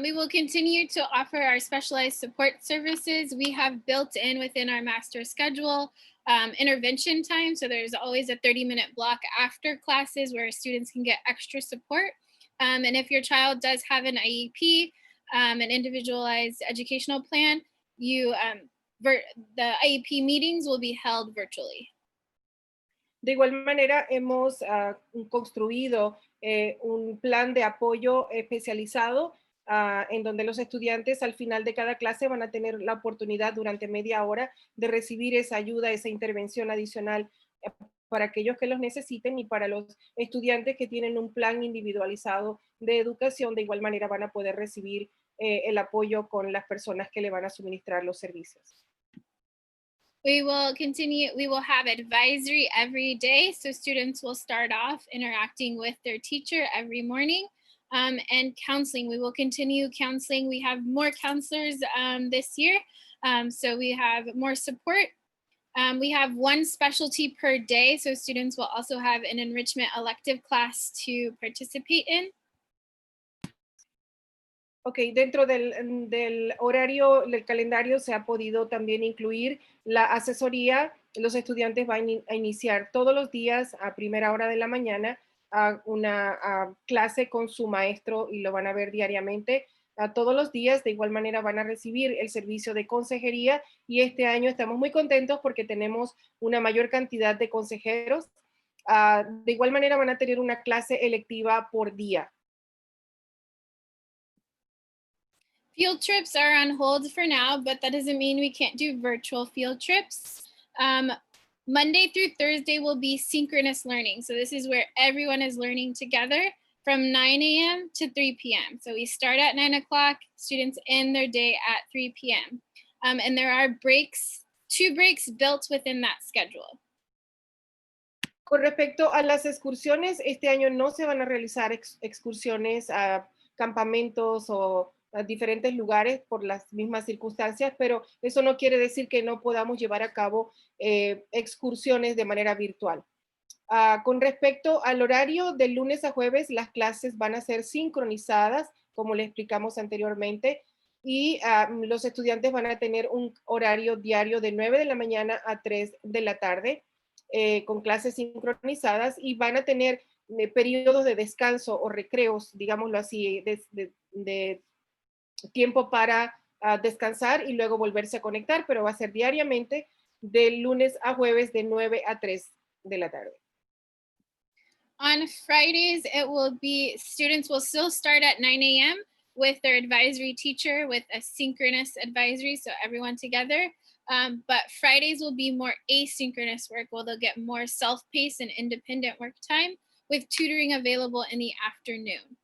We will continue to offer our specialized support services. We have built in within our master schedule intervention time. So there's always a 30-minute block after classes where students can get extra support. And if your child does have an IEP, an individualized educational plan, the IEP meetings will be held virtually. De igual manera, hemos construido un plan de apoyo especializado en donde los estudiantes al final de cada clase van a tener la oportunidad durante media hora de recibir esa ayuda, esa intervención adicional para aquellos que los necesiten y para los estudiantes que tienen un plan individualizado de educación, de igual manera van a poder recibir el apoyo con las personas que le van a suministrar los servicios. We will have advisory every day. So students will start off interacting with their teacher every morning. And counseling, we will continue counseling. We have more counselors this year. So we have more support. We have one specialty per day. So students will also have an enrichment elective class to participate in. Ok, dentro del horario, del calendario se ha podido también incluir la asesoría. Los estudiantes van a iniciar todos los días a primera hora de la mañana una clase con su maestro y lo van a ver diariamente. Todos los días de igual manera van a recibir el servicio de consejería y este año estamos muy contentos porque tenemos una mayor cantidad de consejeros. De igual manera van a tener una clase electiva por día. Field trips are on hold for now, but that doesn't mean we can't do virtual field trips. Monday through Thursday will be synchronous learning. So this is where everyone is learning together from 9 a.m. to 3 p.m. So we start at 9 o'clock, students end their day at 3 p.m. And there are breaks, 2 breaks built within that schedule. Con respecto a las excursiones, este año no se van a realizar excursiones a campamentos o a diferentes lugares por las mismas circunstancias, pero eso no quiere decir que no podamos llevar a cabo excursiones de manera virtual. Con respecto al horario, de lunes a jueves las clases van a ser sincronizadas, como le explicamos anteriormente, y los estudiantes van a tener un horario diario de 9 de la mañana a 3 de la tarde, con clases sincronizadas, y van a tener periodos de descanso o recreos, digámoslo así, de tiempo para descansar y luego volverse a conectar, pero va a ser diariamente de lunes a jueves de 9 a 3 de la tarde. On Fridays, students will still start at 9 a.m. with their advisory teacher with a synchronous advisory, so everyone together. But Fridays will be more asynchronous work where they'll get more self-paced and independent work time with tutoring available in the afternoon.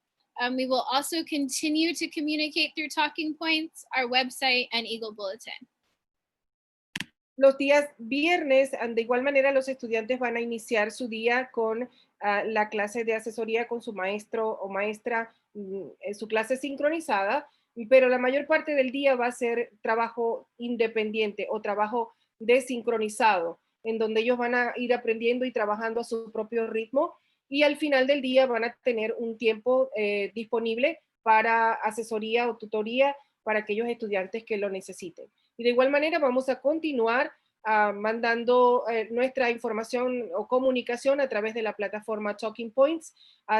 We will also continue to communicate through talking points, our website, and Eagle Bulletin. Los días viernes, de igual manera, los estudiantes van a iniciar su día con la clase de asesoría con su maestro o maestra, su clase sincronizada, pero la mayor parte del día va a ser trabajo independiente o trabajo desincronizado, en donde ellos van a ir aprendiendo y trabajando a su propio ritmo. Y al final del día van a tener un tiempo disponible para asesoría o tutoría para aquellos estudiantes que lo necesiten. Y de igual manera vamos a continuar mandando nuestra información o comunicación a través de la plataforma Talking Points.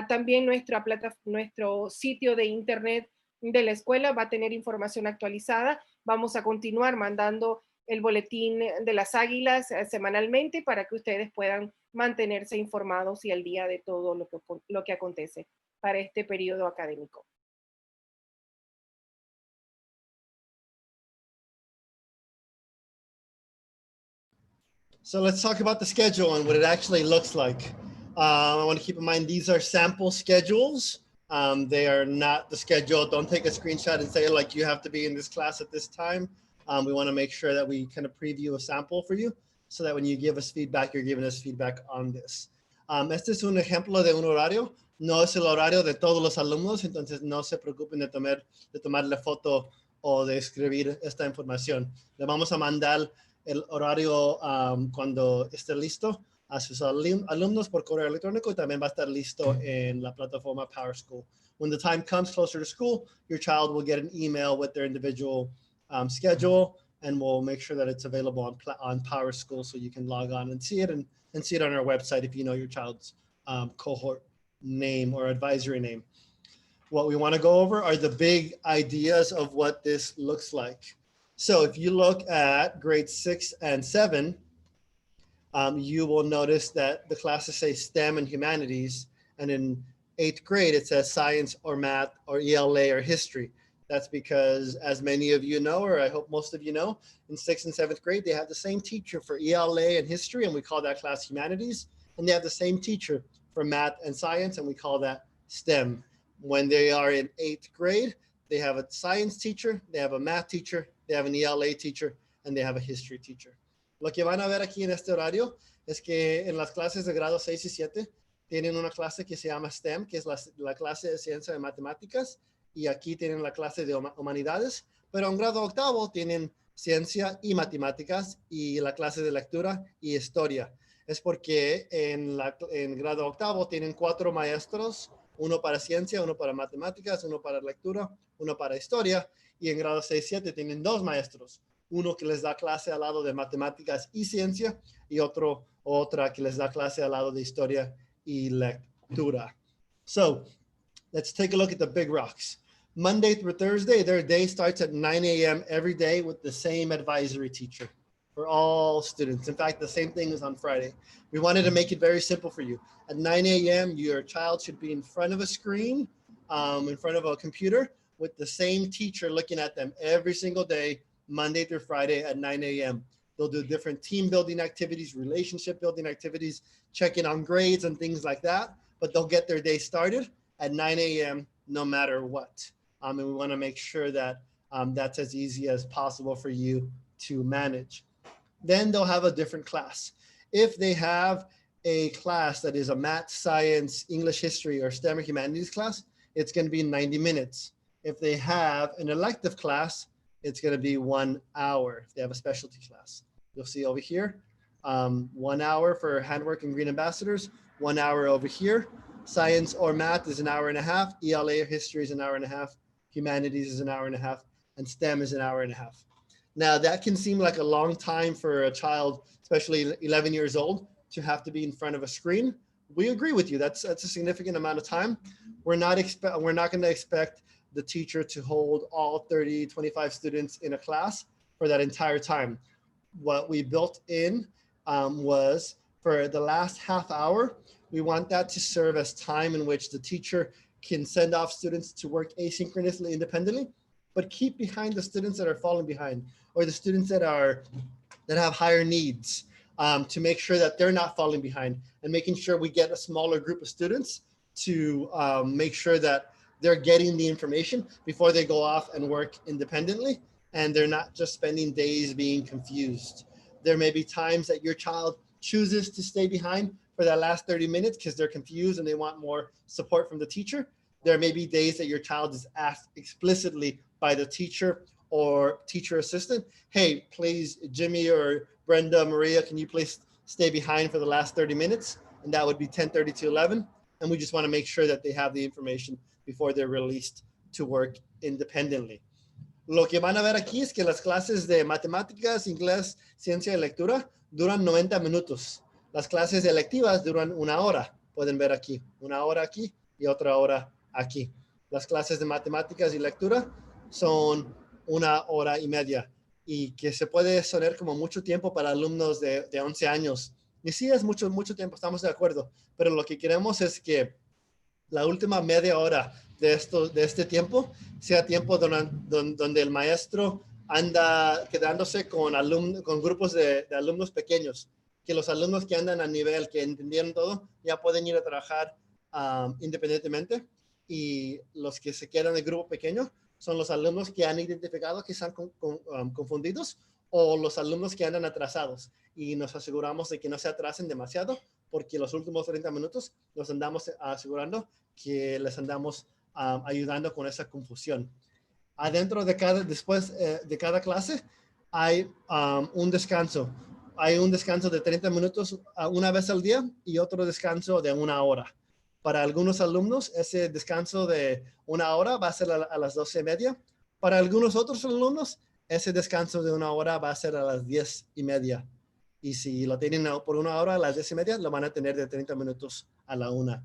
También nuestro sitio de internet de la escuela va a tener información actualizada. Vamos a continuar mandando el boletín de las águilas semanalmente para que ustedes puedan mantenerse informados y al día de todo lo que acontece para este periodo académico. So let's talk about the schedule and what it actually looks like. I want to keep in mind these are sample schedules. They are not the schedule. Don't take a screenshot and say like you have to be in this class at this time. We want to make sure that we kind of preview a sample for you so that when you give us feedback, you're giving us feedback on this. Este es un ejemplo de un horario. No es el horario de todos los alumnos, entonces no se preocupen de tomarle foto o de escribir esta información. Le vamos a mandar el horario cuando esté listo a sus alumnos por correo electrónico y también va a estar listo en la plataforma PowerSchool. When the time comes closer to school, your child will get an email with their individual schedule, and we'll make sure that it's available on PowerSchool so you can log on and see it, and see it on our website if you know your child's cohort name or advisory name. What we want to go over are the big ideas of what this looks like. So if you look at grades 6 and 7, you will notice that the classes say STEM and humanities, and in 8th grade, it says science or math or ELA or history. That's because, as many of you know, or I hope most of you know, in 6th and 7th grade, they have the same teacher for ELA and history, and we call that class humanities. And they have the same teacher for math and science, and we call that STEM. When they are in 8th grade, they have a science teacher, they have a math teacher, they have an ELA teacher, and they have a history teacher. Lo que van a ver aquí en este horario es que en las clases de grado 6 y 7 tienen una clase que se llama STEM, que es la clase de ciencia de matemáticas, y aquí tienen la clase de humanidades, pero en grado octavo tienen ciencia y matemáticas y la clase de lectura y historia. Es porque en grado octavo tienen 4 maestros, uno para ciencia, uno para matemáticas, uno para lectura, uno para historia, y en grado 6 y 7 tienen 2 maestros, uno que les da clase al lado de matemáticas y ciencia, y otra que les da clase al lado de historia y lectura. So let's take a look at the big rocks. Monday through Thursday, their day starts at 9 a.m. every day with the same advisory teacher for all students. In fact, the same thing is on Friday. We wanted to make it very simple for you. At 9 a.m., your child should be in front of a screen, in front of a computer, with the same teacher looking at them every single day, Monday through Friday at 9 a.m. They'll do different team building activities, relationship building activities, checking on grades and things like that, but they'll get their day started at 9 a.m. no matter what. And we want to make sure that that's as easy as possible for you to manage. Then they'll have a different class. If they have a class that is a math, science, English, history, or STEM or humanities class, it's going to be 90 minutes. If they have an elective class, it's going to be 1 hour. If they have a specialty class, you'll see over here, 1 hour for handwork and green ambassadors, 1 hour over here. Science or math is an hour and a half. ELA or history is an hour and a half. Humanities is an hour and a half. And STEM is an hour and a half. Now that can seem like a long time for a child, especially 11 years old, to have to be in front of a screen. We agree with you. That's a significant amount of time. We're not going to expect the teacher to hold all 30, 25 students in a class for that entire time. What we built in was for the last half hour, we want that to serve as time in which the teacher can send off students to work asynchronously, independently, but keep behind the students that are falling behind, or the students that have higher needs, to make sure that they're not falling behind, and making sure we get a smaller group of students to make sure that they're getting the information before they go off and work independently, and they're not just spending days being confused. There may be times that your child chooses to stay behind for that last 30 minutes because they're confused and they want more support from the teacher. There may be days that your child is asked explicitly by the teacher or teacher assistant, hey, please, Jimmy or Brenda, Maria, can you please stay behind for the last 30 minutes? And that would be 10:30 to 11. And we just want to make sure that they have the information before they're released to work independently. Lo que van a ver aquí es que las clases de matemáticas, inglés, ciencia y lectura duran 90 minutos. Las clases electivas duran 1 hora. Pueden ver aquí, 1 hora aquí y otra hora aquí. Las clases de matemáticas y lectura son 1 hora y media. Y que se puede sonar como mucho tiempo para alumnos de 11 años. Y sí, es mucho, mucho tiempo, estamos de acuerdo. Pero lo que queremos es que la última media hora de este tiempo sea tiempo donde el maestro anda quedándose con grupos de alumnos pequeños, que los alumnos que andan a nivel, que entendieron todo, ya pueden ir a trabajar independientemente, y los que se quedan en el grupo pequeño son los alumnos que han identificado que están confundidos, o los alumnos que andan atrasados, y nos aseguramos de que no se atrasen demasiado, porque los últimos 30 minutos nos andamos asegurando que les andamos ayudando con esa confusión. Adentro después de cada clase hay un descanso. Hay un descanso de 30 minutos una vez al día y otro descanso de 1 hora. Para algunos alumnos, ese descanso de 1 hora va a ser a las 12:30. Para algunos otros alumnos, ese descanso de 1 hora va a ser a las 10:30. Y si lo tienen por 1 hora a las 10:30, lo van a tener de 30 minutos a la 1.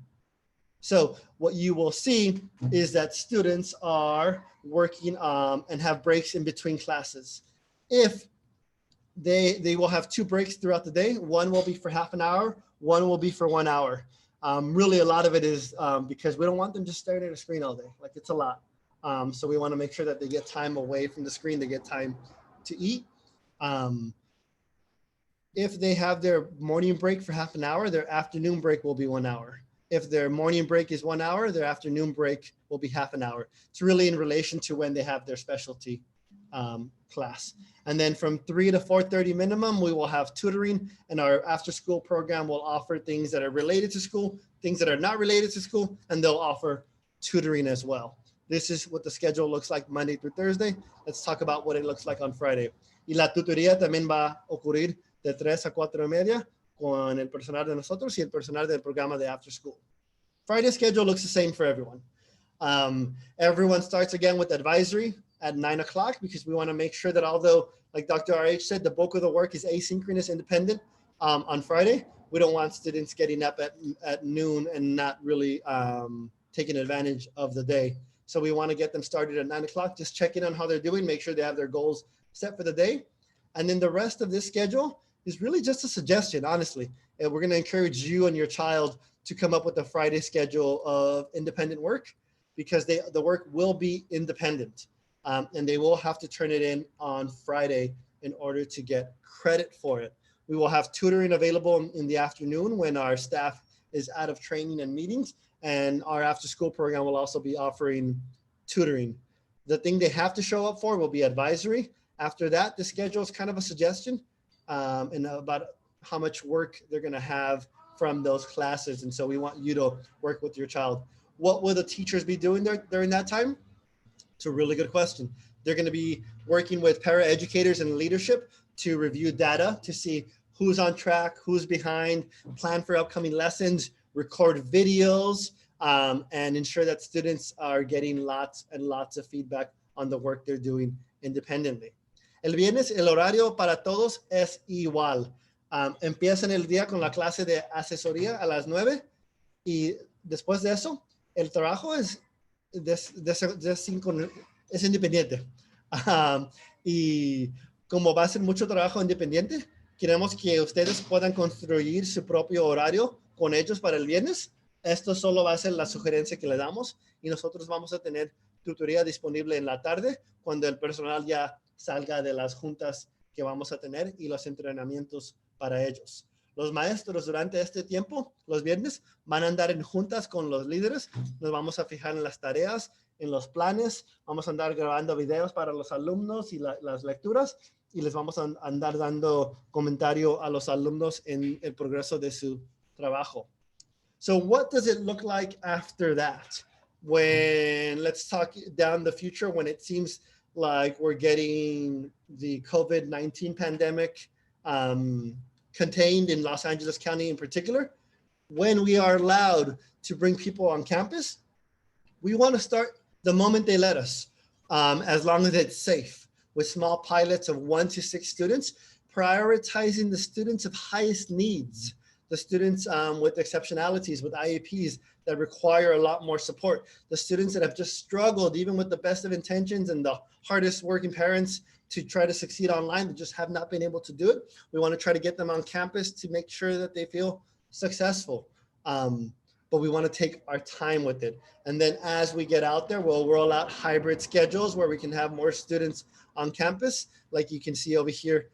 So what you will see is that students are working and have breaks in between classes. If they will have 2 breaks throughout the day, one will be for half an hour, one will be for 1 hour. Really, a lot of it is because we don't want them just staring at a screen all day. Like, it's a lot. So we want to make sure that they get time away from the screen, they get time to eat. If they have their morning break for half an hour, their afternoon break will be 1 hour. If their morning break is 1 hour, their afternoon break will be half an hour. It's really in relation to when they have their specialty class. And then from 3 to 4:30 minimum, we will have tutoring, and our after school program will offer things that are related to school, things that are not related to school, and they'll offer tutoring as well. This is what the schedule looks like Monday through Thursday. Let's talk about what it looks like on Friday. Y la tutoría también va a ocurrir de 3 a 4:30 con el personal de nosotros y el personal del programa de after school. Friday schedule looks the same for everyone. Everyone starts again with advisory at 9 o'clock, because we want to make sure that, although, like Dr. RH said, the bulk of the work is asynchronous, independent on Friday, we don't want students getting up at noon and not really taking advantage of the day. So we want to get them started at 9 o'clock, just check in on how they're doing, make sure they have their goals set for the day. And then the rest of this schedule is really just a suggestion, honestly. And we're going to encourage you and your child to come up with a Friday schedule of independent work, because the work will be independent. And they will have to turn it in on Friday in order to get credit for it. We will have tutoring available in the afternoon when our staff is out of training and meetings, and our after school program will also be offering tutoring. The thing they have to show up for will be advisory. After that, the schedule is kind of a suggestion and about how much work they're going to have from those classes. And so we want you to work with your child. What will the teachers be doing during that time? It's a really good question. They're going to be working with paraeducators and leadership to review data, to see who's on track, who's behind, plan for upcoming lessons, record videos, and ensure that students are getting lots and lots of feedback on the work they're doing independently. El viernes, el horario para todos es igual. Empiezan el día con la clase de asesoría a las 9, y después de eso, el trabajo es independiente. Y como va a ser mucho trabajo independiente, queremos que ustedes puedan construir su propio horario con ellos para el viernes. Esto solo va a ser la sugerencia que le damos, y nosotros vamos a tener tutoría disponible en la tarde cuando el personal ya salga de las juntas que vamos a tener y los entrenamientos para ellos. Los maestros durante este tiempo, los viernes, van a andar en juntas con los líderes. Nos vamos a fijar en las tareas, en los planes. Vamos a andar grabando videos para los alumnos y las lecturas, y les vamos a andar dando comentario a los alumnos en el progreso de su trabajo. So what does it look like after that? When, let's talk down the future, when it seems like we're getting the COVID-19 pandemic contained in Los Angeles County in particular, when we are allowed to bring people on campus, we want to start the moment they let us. as long as it's safe, with small pilots of 1 to 6 students, prioritizing the students of highest needs, the students with exceptionalities, with IEPs that require a lot more support, the students that have just struggled, even with the best of intentions and the hardest working parents, to try to succeed online, that just have not been able to do it. We want to try to get them on campus to make sure that they feel successful. But we want to take our time with it. And then as we get out there, we'll roll out hybrid schedules where we can have more students on campus, like you can see over here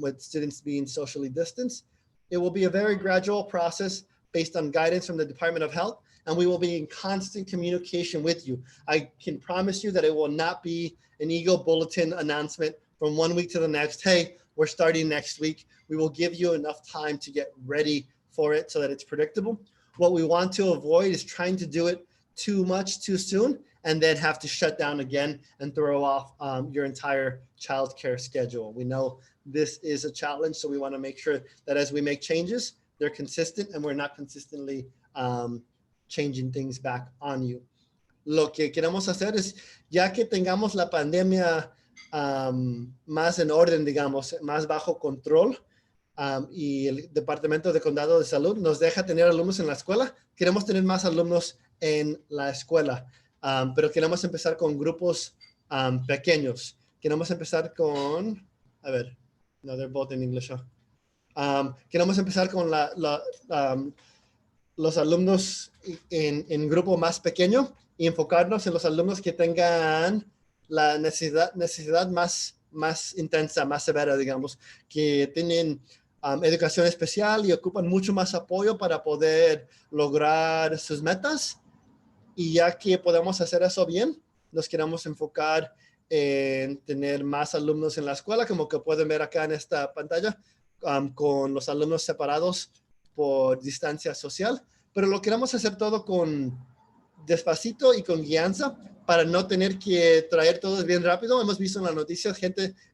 with students being socially distanced. It will be a very gradual process based on guidance from the Department of Health, and we will be in constant communication with you. I can promise you that it will not be an Eagle Bulletin announcement from one week to the next. Hey, we're starting next week. We will give you enough time to get ready for it so that it's predictable. What we want to avoid is trying to do it too much too soon and then have to shut down again and throw off your entire childcare schedule. We know this is a challenge, so we want to make sure that as we make changes, they're consistent and we're not consistently changing things back on you. Lo que queremos hacer es, ya que tengamos la pandemia más en orden, digamos, más bajo control, y el Departamento de Condado de Salud nos deja tener alumnos en la escuela, queremos tener más alumnos en la escuela, pero queremos empezar con grupos pequeños. Queremos empezar con, a ver, no, they're both in English. Queremos empezar con los alumnos en grupo más pequeño y enfocarnos en los alumnos que tengan la necesidad más intensa, más severa, digamos, que tienen educación especial y ocupan mucho más apoyo para poder lograr sus metas. Y ya que podemos hacer eso bien, nos queremos enfocar en tener más alumnos en la escuela, como que pueden ver acá en esta pantalla, con los alumnos separados por distancia social, pero lo queremos hacer todo con despacito y con guianza para no tener que traer todo bien rápido. Hemos visto en las noticias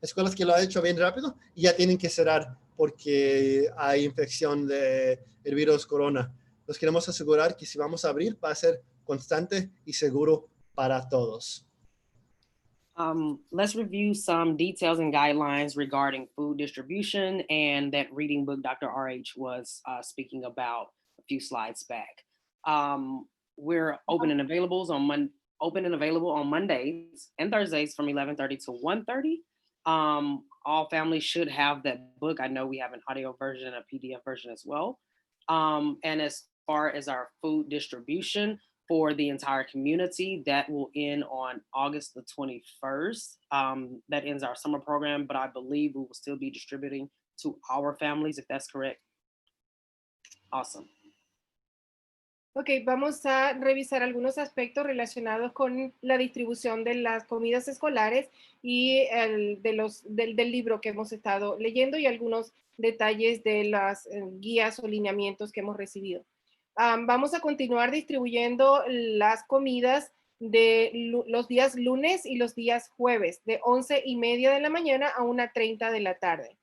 escuelas que lo han hecho bien rápido y ya tienen que cerrar porque hay infección del virus corona. Nos queremos asegurar que si vamos a abrir va a ser constante y seguro para todos. Let's review some details and guidelines regarding food distribution and that reading book Dr. RH was speaking about a few slides back. We're open and available on Mondays and Thursdays from 11:30 to 1:30. All families should have that book. I know we have an audio version and a PDF version as well. And as far as our food distribution for the entire community, that will end on August the 21st. That ends our summer program, but I believe we will still be distributing to our families, if that's correct. Awesome. Ok, vamos a revisar algunos aspectos relacionados con la distribución de las comidas escolares y del libro que hemos estado leyendo y algunos detalles de las guías o lineamientos que hemos recibido. Vamos a continuar distribuyendo las comidas de los días lunes y los días jueves, de 11:30 de la mañana a 1:30 de la tarde.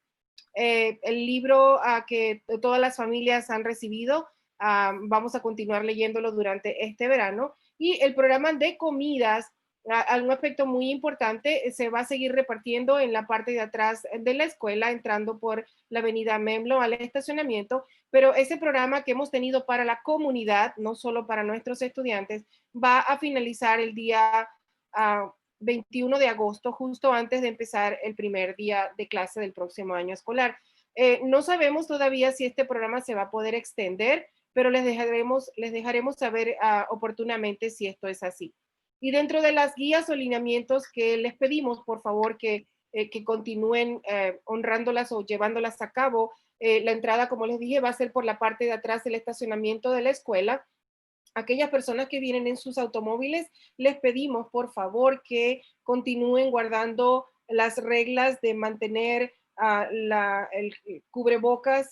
El libro que todas las familias han recibido, vamos a continuar leyéndolo durante este verano. Y el programa de comidas, un aspecto muy importante, se va a seguir repartiendo en la parte de atrás de la escuela, entrando por la avenida Memlo al estacionamiento, pero ese programa que hemos tenido para la comunidad, no solo para nuestros estudiantes, va a finalizar el día 21 de agosto, justo antes de empezar el primer día de clase del próximo año escolar. No sabemos todavía si este programa se va a poder extender, pero les dejaremos saber oportunamente si esto es así. Y dentro de las guías o lineamientos que les pedimos, por favor, que continúen honrándolas o llevándolas a cabo, la entrada, como les dije, va a ser por la parte de atrás del estacionamiento de la escuela. Aquellas personas que vienen en sus automóviles, les pedimos, por favor, que continúen guardando las reglas de mantener el cubrebocas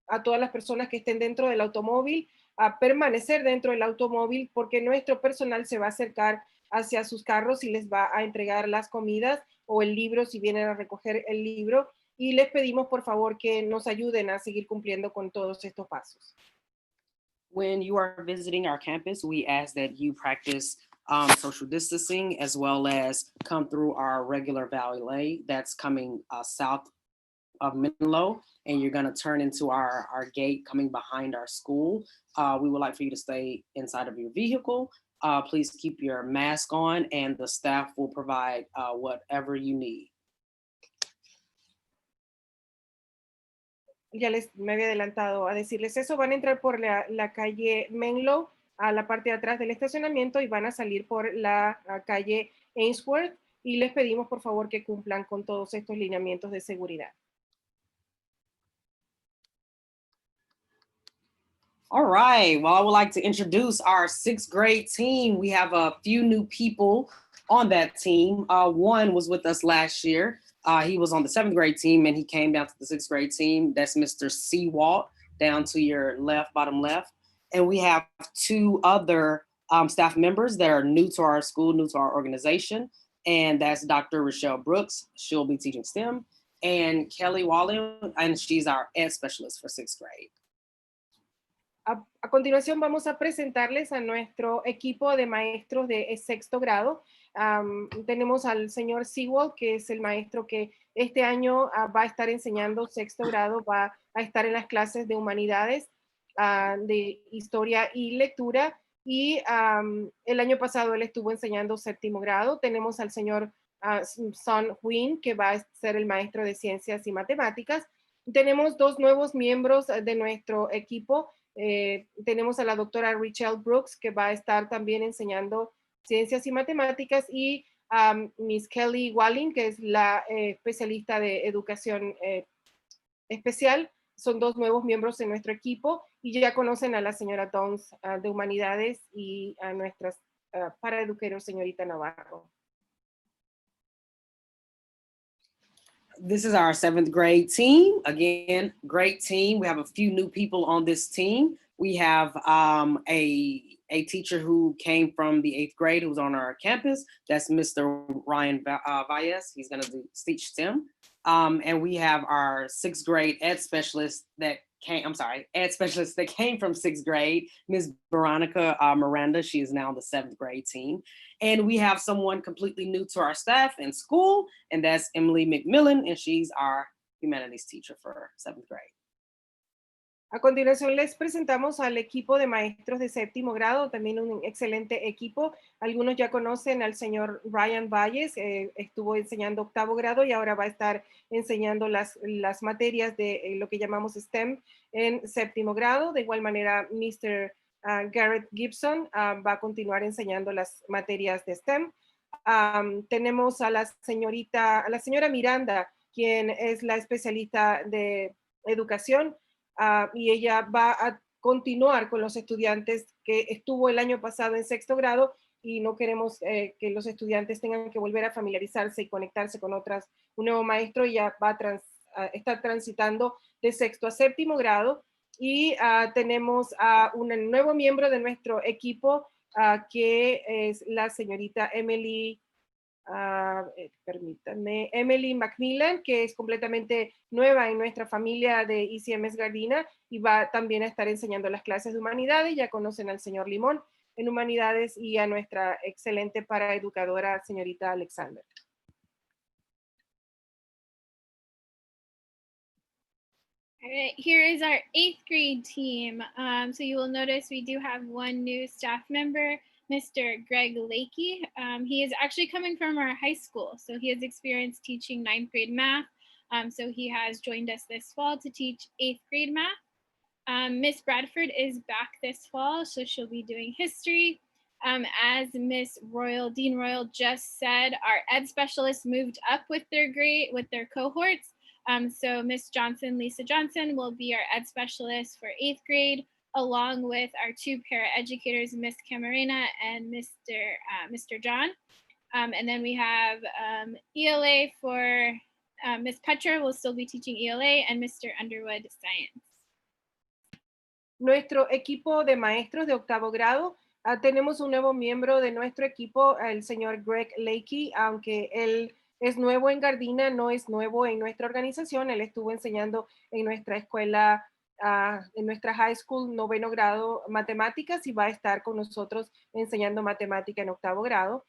a todas las personas que estén dentro del automóvil, a permanecer dentro del automóvil, porque nuestro personal se va a acercar hacia sus carros y les va a entregar las comidas o el libro si vienen a recoger el libro, y les pedimos por favor que nos ayuden a seguir cumpliendo con todos estos pasos. When you are visiting our campus, we ask that you practice social distancing, as well as come through our regular valet that's coming south of Menlo, and you're going to turn into our gate coming behind our school. We would like for you to stay inside of your vehicle. Please keep your mask on, and the staff will provide whatever you need. Ya me había adelantado a decirles eso. Van a entrar por la calle Menlo a la parte de atrás del estacionamiento y van a salir por la calle Ainsworth, y les pedimos por favor que cumplan con todos estos lineamientos de seguridad. All right, well, I would like to introduce our 6th grade team. We have a few new people on that team. One was with us last year. He was on the 7th grade team and he came down to the 6th grade team. That's Mr. Seawalt, down to your left, bottom left. And we have 2 other staff members that are new to our school, new to our organization. And that's Dr. Rochelle Brooks. She'll be teaching STEM. And Kelly Wallen, and she's our ed specialist for 6th grade. A continuación vamos a presentarles a nuestro equipo de maestros de 6º grado. Tenemos al señor Sewell, que es el maestro que este año va a estar enseñando 6º grado, va a estar en las clases de humanidades, de historia y lectura, y el año pasado él estuvo enseñando 7º grado. Tenemos al señor Son Huynh, que va a ser el maestro de ciencias y matemáticas. Tenemos 2 nuevos miembros de nuestro equipo. Tenemos a la doctora Rochelle Brooks, que va a estar también enseñando ciencias y matemáticas, y Miss Kelly Walling, que es la especialista de educación especial. Son 2 nuevos miembros en nuestro equipo, y ya conocen a la señora Downs de humanidades y a nuestras paraeduqueros, señorita Navarro. This is our 7th grade team. Again, great team. We have a few new people on this team. We have a teacher who came from the 8th grade who's on our campus. That's Mr. Ryan Valles. He's going to teach STEM. And we have our 6th grade ed specialist that came from 6th grade, Ms. Veronica Miranda. She is now on the 7th grade team. And we have someone completely new to our staff and school, and that's Emily McMillan, and she's our humanities teacher for 7th grade. A continuación les presentamos al equipo de maestros de 7º grado, también un excelente equipo. Algunos ya conocen al señor Ryan Valles, estuvo enseñando 8º grado y ahora va a estar enseñando las materias de lo que llamamos STEM en 7º grado. De igual manera, Mr. Garrett Gibson va a continuar enseñando las materias de STEM. Tenemos a la señora Miranda, quien es la especialista de educación, y ella va a continuar con los estudiantes que estuvo el año pasado en 6º grado, y no queremos que los estudiantes tengan que volver a familiarizarse y conectarse con un nuevo maestro. Ella va a estar transitando de 6º a 7º grado. Y tenemos a un nuevo miembro de nuestro equipo, que es la señorita Emily Macmillan, que es completamente nueva en nuestra familia de ECMS Gardena, y va también a estar enseñando las clases de humanidades. Ya conocen al señor Limón en humanidades y a nuestra excelente paraeducadora, señorita Alexander. All right, here is our 8th grade team. So you will notice we do have one new staff member, Mr. Greg Lakey. He is actually coming from our high school, so he has experience teaching 9th grade math. So he has joined us this fall to teach 8th grade math. Miss Bradford is back this fall, so she'll be doing history. As Miss Dean Royal just said, our ed specialists moved up with their cohorts. So Miss Johnson, Lisa Johnson, will be our ed specialist for 8th grade, along with our 2 paraeducators, Miss Camarena and Mr. John. And then we have ELA for Miss Petra will still be teaching ELA, and Mr. Underwood science. Nuestro equipo de maestros de 8º grado, tenemos un nuevo miembro de nuestro equipo, el señor Greg Lakey. Aunque él es nuevo en Gardena, no es nuevo en nuestra organización. Él estuvo enseñando en nuestra escuela en nuestra high school, 9º grado, matemáticas, y va a estar con nosotros enseñando matemática en 8º grado.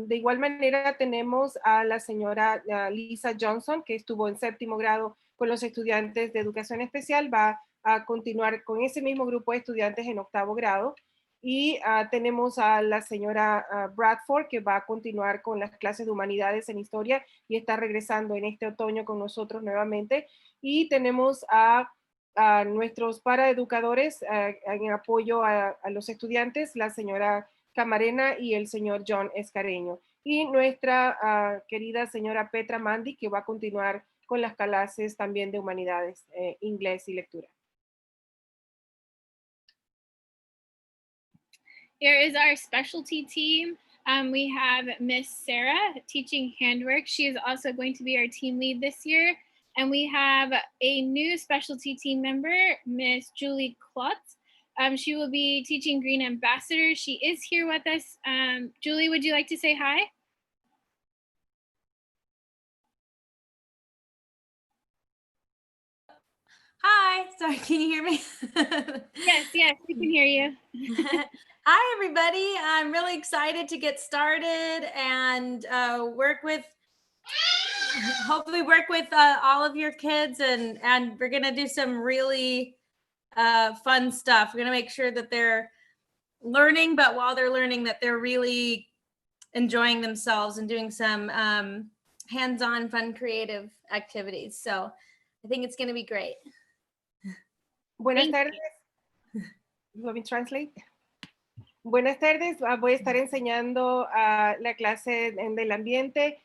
De igual manera tenemos a la señora Lisa Johnson, que estuvo en 7º grado con los estudiantes de educación especial, va a continuar con ese mismo grupo de estudiantes en 8º grado. Y tenemos a la señora Bradford, que va a continuar con las clases de humanidades en historia y está regresando en este otoño con nosotros nuevamente. Y tenemos a nuestros paraeducadores en apoyo a los estudiantes, la señora Camarena y el señor John Escareño. Y nuestra querida señora Petra Mandy, que va a continuar con las clases también de humanidades, inglés y lectura. Here is our specialty team. We have Miss Sarah teaching handwork. She is also going to be our team lead this year. And we have a new specialty team member, Miss Julie Klotz. She will be teaching Green Ambassador. She is here with us. Julie, would you like to say hi? Hi, sorry, can you hear me? Yes, we can hear you. Hi, everybody. I'm really excited to get started and hopefully work with all of your kids, and we're gonna do some really fun stuff. We're gonna make sure that they're learning, but while they're learning, that they're really enjoying themselves and doing some hands-on, fun, creative activities. So I think it's gonna be great. Buenas tardes. You want me to translate? Buenas tardes, voy a estar enseñando la clase del ambiente.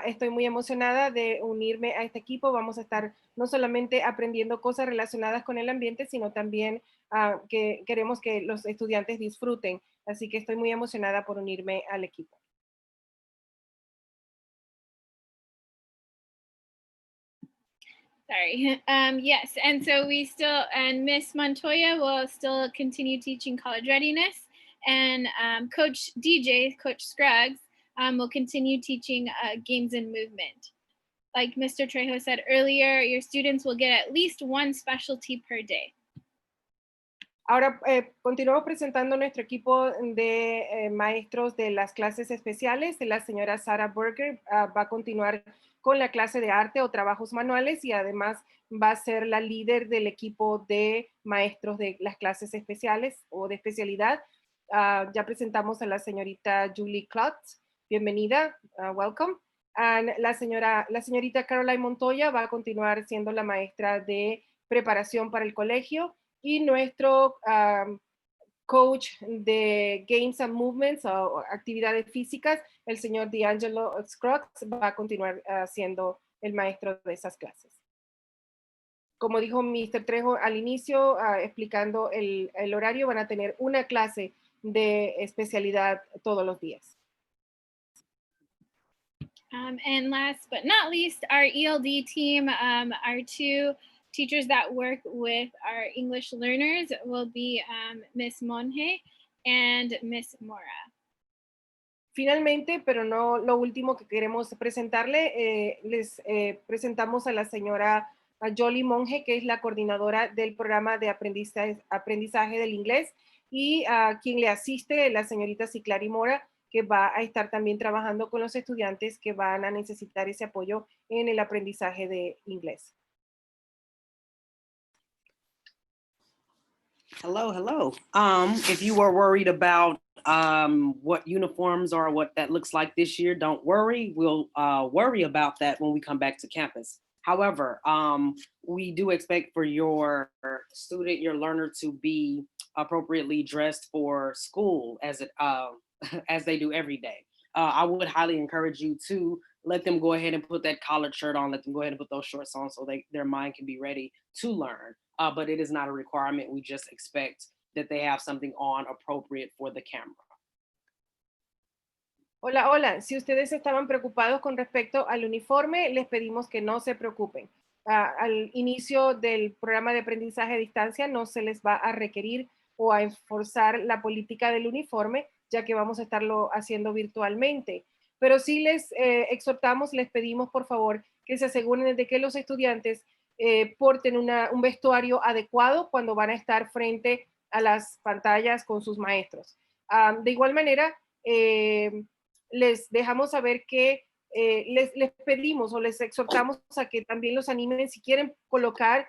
Estoy muy emocionada de unirme a este equipo. Vamos a estar no solamente aprendiendo cosas relacionadas con el ambiente, sino también que queremos que los estudiantes disfruten. Así que estoy muy emocionada por unirme al equipo. Sorry. Yes, and so Miss Montoya will still continue teaching college readiness, and Coach Scruggs, will continue teaching games and movement. Like Mr. Trejo said earlier, your students will get at least one specialty per day. Ahora continuamos presentando nuestro equipo de maestros de las clases especiales. La señora Sarah Berger va a continuar con la clase de arte o trabajos manuales, y además va a ser la líder del equipo de maestros de las clases especiales o de especialidad. Ya presentamos a la señorita Julie Klotz. Bienvenida, welcome. And la señorita Caroline Montoya va a continuar siendo la maestra de preparación para el colegio, y nuestro coach de Games and Movements o actividades físicas, el señor D'Angelo Scruggs, va a continuar siendo el maestro de esas clases. Como dijo Mr. Trejo al inicio, explicando el horario, van a tener una clase de especialidad todos los días. And last but not least, our ELD team, our two teachers that work with our English learners will be Miss Monge and Miss Mora. Finalmente, pero no lo último que queremos presentarle, les presentamos a la señora Jolie Monge, que es la coordinadora del programa de aprendizaje del inglés, y a quien le asiste la señorita Ciclari Mora, que va a estar también trabajando con los estudiantes que van a necesitar ese apoyo en el aprendizaje de inglés. Hello. If you were worried about what uniforms are, what that looks like this year, don't worry. We'll worry about that when we come back to campus. However, we do expect for your student, your learner, to be appropriately dressed for school as they do every day. I would highly encourage you to let them go ahead and put that collared shirt on, let them go ahead and put those shorts on so their mind can be ready to learn. But it is not a requirement. We just expect that they have something on appropriate for the camera. Hola. Si ustedes estaban preocupados con respecto al uniforme, les pedimos que no se preocupen. Al inicio del programa de aprendizaje a distancia no se les va a requerir o a enforzar la política del uniforme, ya que vamos a estarlo haciendo virtualmente. Pero sí les exhortamos, les pedimos por favor que se aseguren de que los estudiantes porten un vestuario adecuado cuando van a estar frente a las pantallas con sus maestros. De igual manera, les dejamos saber que les pedimos o les exhortamos a que también los animen si quieren colocar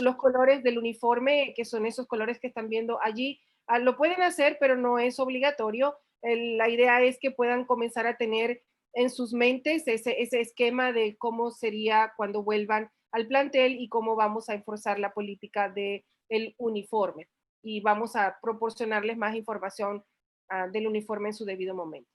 los colores del uniforme, que son esos colores que están viendo allí. Lo pueden hacer, pero no es obligatorio. La idea es que puedan comenzar a tener en sus mentes ese esquema de cómo sería cuando vuelvan al plantel y cómo vamos a enforzar la política del uniforme. Y vamos a proporcionarles más información del uniforme en su debido momento.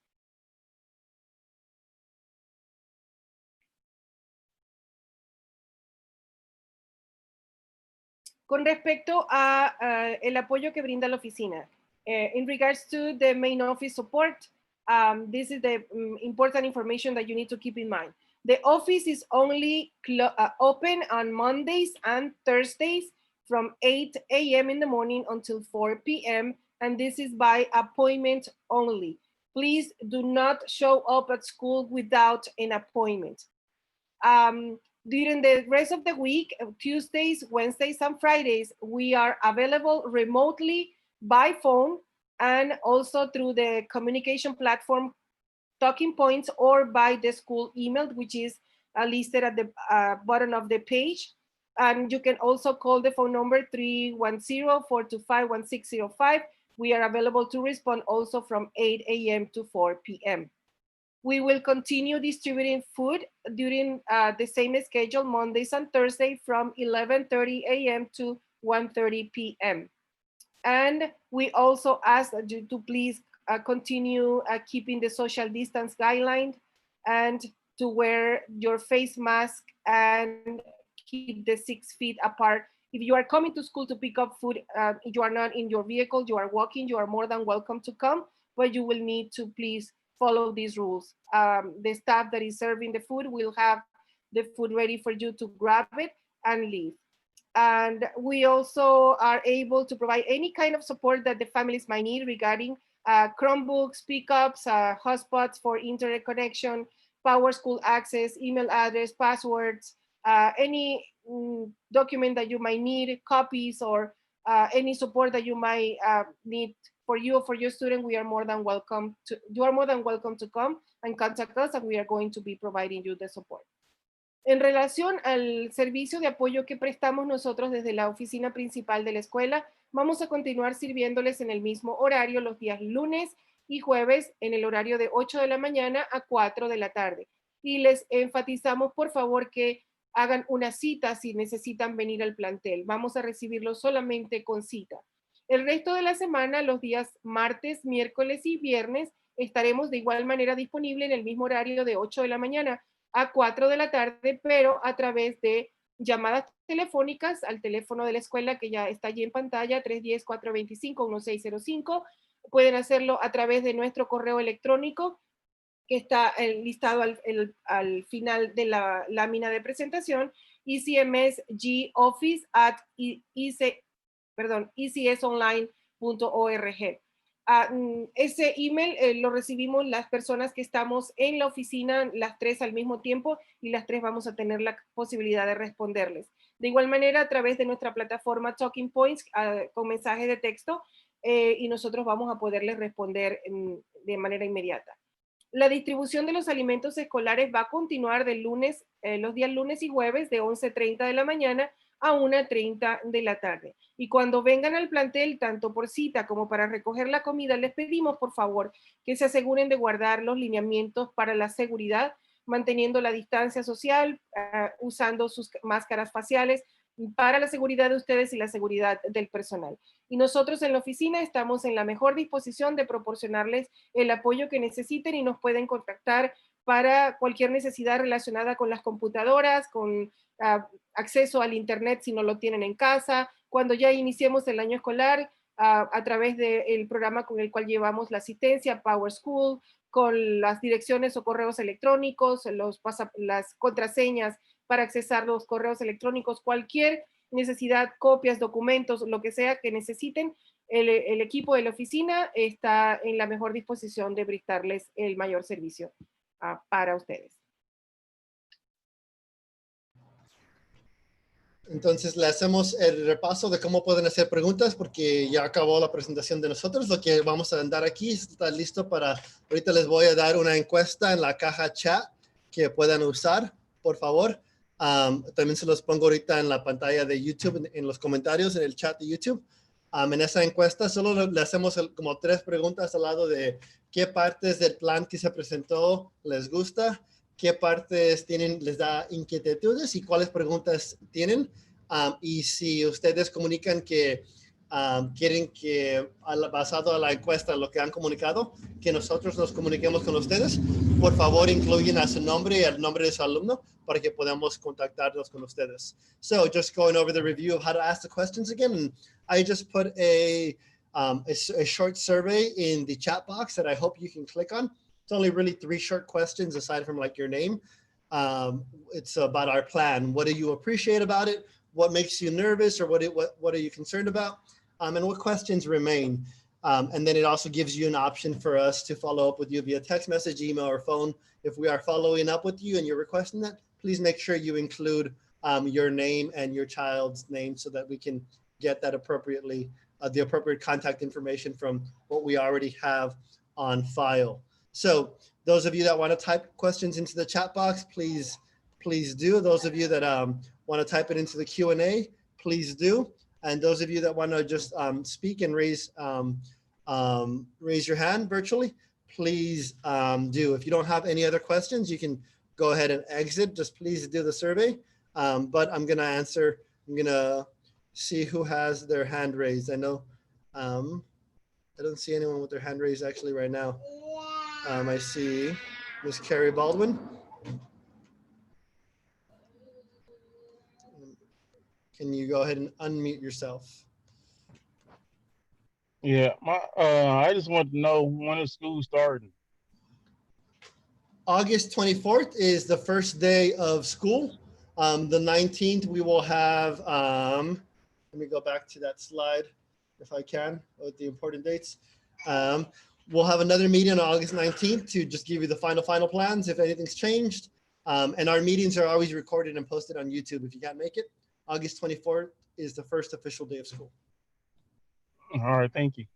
Con respecto a el apoyo que brinda la oficina, in regards to the main office support, this is the important information that you need to keep in mind. The office is only open on Mondays and Thursdays from 8 a.m. in the morning until 4 p.m. And this is by appointment only. Please do not show up at school without an appointment. During the rest of the week, Tuesdays, Wednesdays, and Fridays, we are available remotely by phone and also through the communication platform Talking Points or by the school email, which is listed at the bottom of the page. And you can also call the phone number 310-425-1605. We are available to respond also from 8 a.m. to 4 p.m. We will continue distributing food during the same schedule, Mondays and Thursdays from 11:30 a.m. to 1:30 p.m. And we also ask you to please continue keeping the social distance guideline and to wear your face mask and keep the 6 feet apart. If you are coming to school to pick up food, you are not in your vehicle, you are walking, you are more than welcome to come, but you will need to please follow these rules. The staff that is serving the food will have the food ready for you to grab it and leave. And we also are able to provide any kind of support that the families might need regarding Chromebooks, pickups, hotspots for internet connection, Power School access, email address, passwords, any document that you might need, copies, or any support that you might need for you or for your student. You are more than welcome to come and contact us, and we are going to be providing you the support. En relación al servicio de apoyo que prestamos nosotros desde la oficina principal de la escuela, vamos a continuar sirviéndoles en el mismo horario los días lunes y jueves en el horario de 8 de la mañana a 4 de la tarde. Y les enfatizamos, por favor, que hagan una cita si necesitan venir al plantel. Vamos a recibirlos solamente con cita. El resto de la semana, los días martes, miércoles y viernes, estaremos de igual manera disponibles en el mismo horario de 8 de la mañana a 4 de la tarde, pero a través de llamadas telefónicas al teléfono de la escuela que ya está allí en pantalla, 310-425-1605. Pueden hacerlo a través de nuestro correo electrónico que está listado al final de la lámina de presentación, ECMSG-office@ecsonline.org. Ese email lo recibimos las personas que estamos en la oficina, las tres al mismo tiempo, y las tres vamos a tener la posibilidad de responderles. De igual manera, a través de nuestra plataforma Talking Points, con mensajes de texto, y nosotros vamos a poderles responder de manera inmediata. La distribución de los alimentos escolares va a continuar de lunes, los días lunes y jueves de 11:30 de la mañana a 1:30 de la tarde. Y cuando vengan al plantel, tanto por cita como para recoger la comida, les pedimos por favor que se aseguren de guardar los lineamientos para la seguridad, manteniendo la distancia social, usando sus máscaras faciales para la seguridad de ustedes y la seguridad del personal. Y nosotros en la oficina estamos en la mejor disposición de proporcionarles el apoyo que necesiten y nos pueden contactar para cualquier necesidad relacionada con las computadoras, con acceso al internet si no lo tienen en casa, cuando ya iniciemos el año escolar, a través del programa con el cual llevamos la asistencia, Power School, con las direcciones o correos electrónicos, las contraseñas para accesar los correos electrónicos, cualquier necesidad, copias, documentos, lo que sea que necesiten, el equipo de la oficina está en la mejor disposición de brindarles el mayor servicio para ustedes. Entonces le hacemos el repaso de cómo pueden hacer preguntas porque ya acabó la presentación de nosotros. Lo que vamos a andar aquí está listo para, ahorita les voy a dar una encuesta en la caja chat que puedan usar, por favor. También se los pongo ahorita en la pantalla de YouTube, en los comentarios, en el chat de YouTube. En esa encuesta solo le hacemos como 3 preguntas al lado de qué partes del plan que se presentó les gusta, qué partes les da inquietudes y cuáles preguntas tienen. Y si ustedes comunican que quieren que, basado a la encuesta, lo que han comunicado, que nosotros nos comuniquemos con ustedes, por favor incluyen a su nombre y el nombre de su alumno para que podamos contactarnos con ustedes. So just going over the review of how to ask the questions again. And I just put a short survey in the chat box that I hope you can click on. It's only really 3 short questions aside from like your name. It's about our plan. What do you appreciate about it? What makes you nervous, or what are you concerned about? And what questions remain? And then it also gives you an option for us to follow up with you via text message, email, or phone. If we are following up with you and you're requesting that, please make sure you include your name and your child's name so that we can get that appropriately, the appropriate contact information from what we already have on file. So those of you that want to type questions into the chat box, please do. Those of you that want to type it into the Q&A, please do. And those of you that want to just speak and raise your hand virtually, please do. If you don't have any other questions, you can go ahead and exit. Just please do the survey. But I'm going to see who has their hand raised. I know I don't see anyone with their hand raised actually right now. I see Miss Carrie Baldwin. Can you go ahead and unmute yourself? Yeah, I just want to know when is school starting. August 24th is the first day of school. The 19th we will have, let me go back to that slide if I can with the important dates. We'll have another meeting on August 19th to just give you the final plans if anything's changed. And our meetings are always recorded and posted on YouTube if you can't make it. August 24th is the first official day of school. All right, thank you.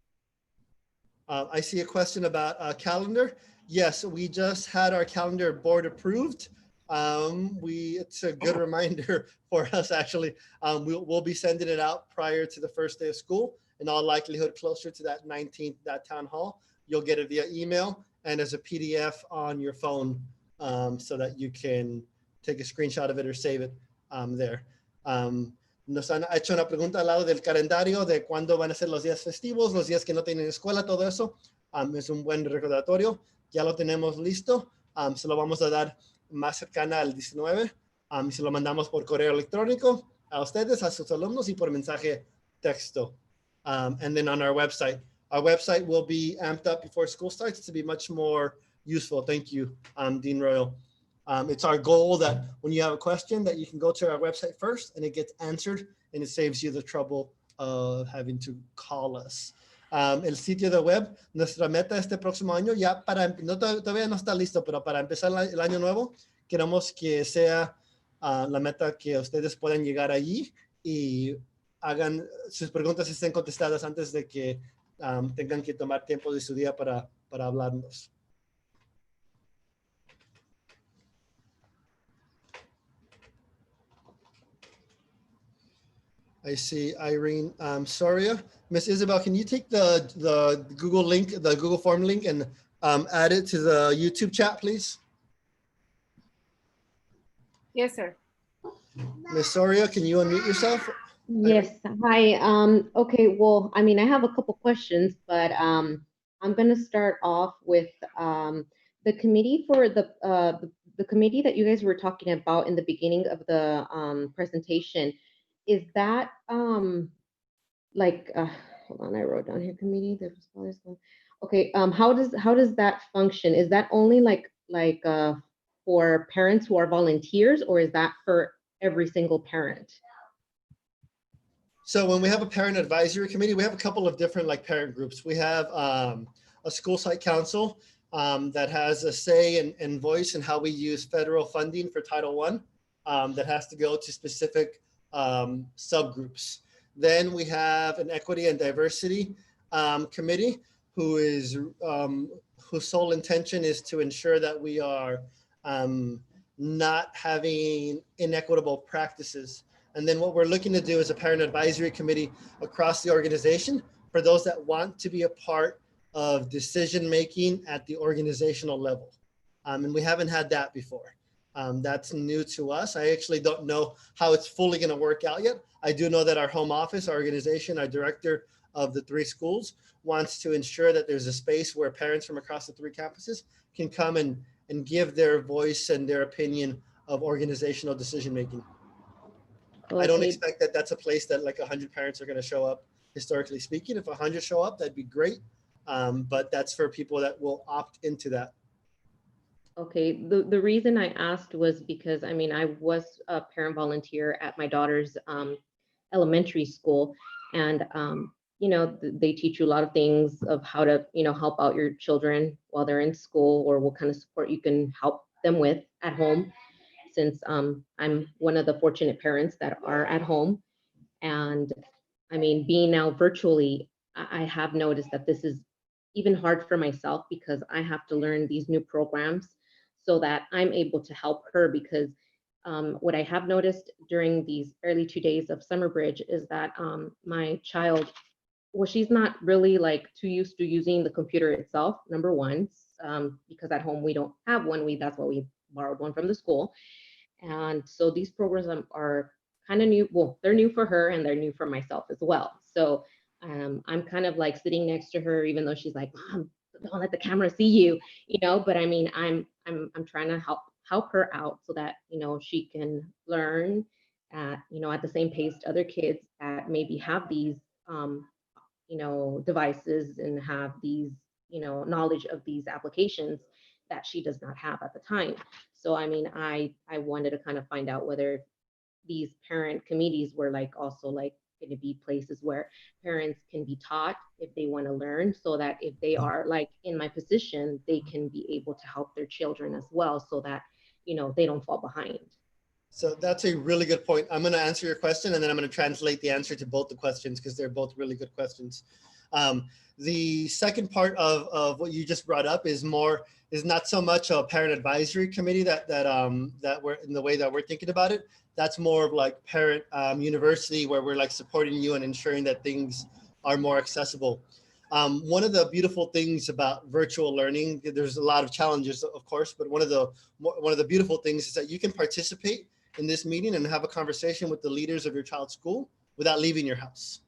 I see a question about a calendar. Yes, we just had our calendar board approved. It's a good reminder for us actually. We'll be sending it out prior to the first day of school. In all likelihood, closer to that 19th, that town hall. You'll get it via email and as a PDF on your phone so that you can take a screenshot of it or save it there. Nos han hecho una pregunta al lado del calendario de cuándo van a ser los días festivos, los días que no tienen escuela, todo eso. Es un buen recordatorio. Ya lo tenemos listo. Se lo vamos a dar más cercana al 19. Y se lo mandamos por correo electrónico a ustedes, a sus alumnos y por mensaje texto. And then on our website will be amped up before school starts to be much more useful. Thank you, Dean Royal. It's our goal that when you have a question that you can go to our website first and it gets answered and it saves you the trouble of having to call us. El sitio de web, nuestra meta este próximo año, ya todavía no está listo, pero para empezar el año nuevo, queremos que sea la meta que ustedes puedan llegar allí y hagan sus preguntas estén contestadas antes de que tengan que tomar tiempo de su día para hablarnos. I see Irene Soria. Miss Isabel, can you take the Google link, the Google form link and add it to the YouTube chat, please? Yes, sir. Miss Soria, can you unmute yourself? Yes, hi. Okay, well, I mean, I have a couple questions, but I'm going to start off with the committee for the committee that you guys were talking about in the beginning of the presentation. Is that like hold on, I wrote down here committee. Okay, how does that function? Is that only like for parents who are volunteers, or is that for every single parent? So when we have a parent advisory committee, we have a couple of different like parent groups. We have a school site council that has a say and voice in how we use federal funding for Title I that has to go to specific subgroups. Then we have an equity and diversity committee whose sole intention is to ensure that we are not having inequitable practices. And then what we're looking to do is a parent advisory committee across the organization for those that want to be a part of decision-making at the organizational level. And we haven't had that before. That's new to us. I actually don't know how it's fully going to work out yet. I do know that our home office, our organization, our director of the 3 schools wants to ensure that there's a space where parents from across the 3 campuses can come and give their voice and their opinion of organizational decision-making. I don't expect that that's a place that like 100 parents are going to show up, historically speaking. If 100 show up, that'd be great. But that's for people that will opt into that. Okay, the reason I asked was because, I mean, I was a parent volunteer at my daughter's elementary school, and you know, they teach you a lot of things of how to, you know, help out your children while they're in school, or what kind of support you can help them with at home, since I'm one of the fortunate parents that are at home. And I mean, being now virtually, I have noticed that this is even hard for myself, because I have to learn these new programs so that I'm able to help her. Because what I have noticed during these early 2 days of summer bridge is that my child, well, she's not really like too used to using the computer itself, number one, because at home we don't have one. That's why we borrowed one from the school. And so these programs are kind of new. Well, they're new for her and they're new for myself as well. So I'm kind of like sitting next to her, even though she's like, Mom, don't let the camera see you, you know. But I mean, I'm trying to help her out so that, you know, she can learn at, you know, at the same pace to other kids that maybe have these you know, devices and have these, you know, knowledge of these applications that she does not have at the time. So I mean, I wanted to kind of find out whether these parent committees were like also like going to be places where parents can be taught if they want to learn, so that if they are like in my position, they can be able to help their children as well, so that, you know, they don't fall behind. So that's a really good point. I'm going to answer your question, and then I'm going to translate the answer to both the questions, because they're both really good questions. The second part of what you just brought up is not so much a parent advisory committee that we're in the way that we're thinking about it. That's more of like parent university, where we're like supporting you and ensuring that things are more accessible. One of the beautiful things about virtual learning, there's a lot of challenges, of course, but one of the beautiful things is that you can participate in this meeting and have a conversation with the leaders of your child's school without leaving your house.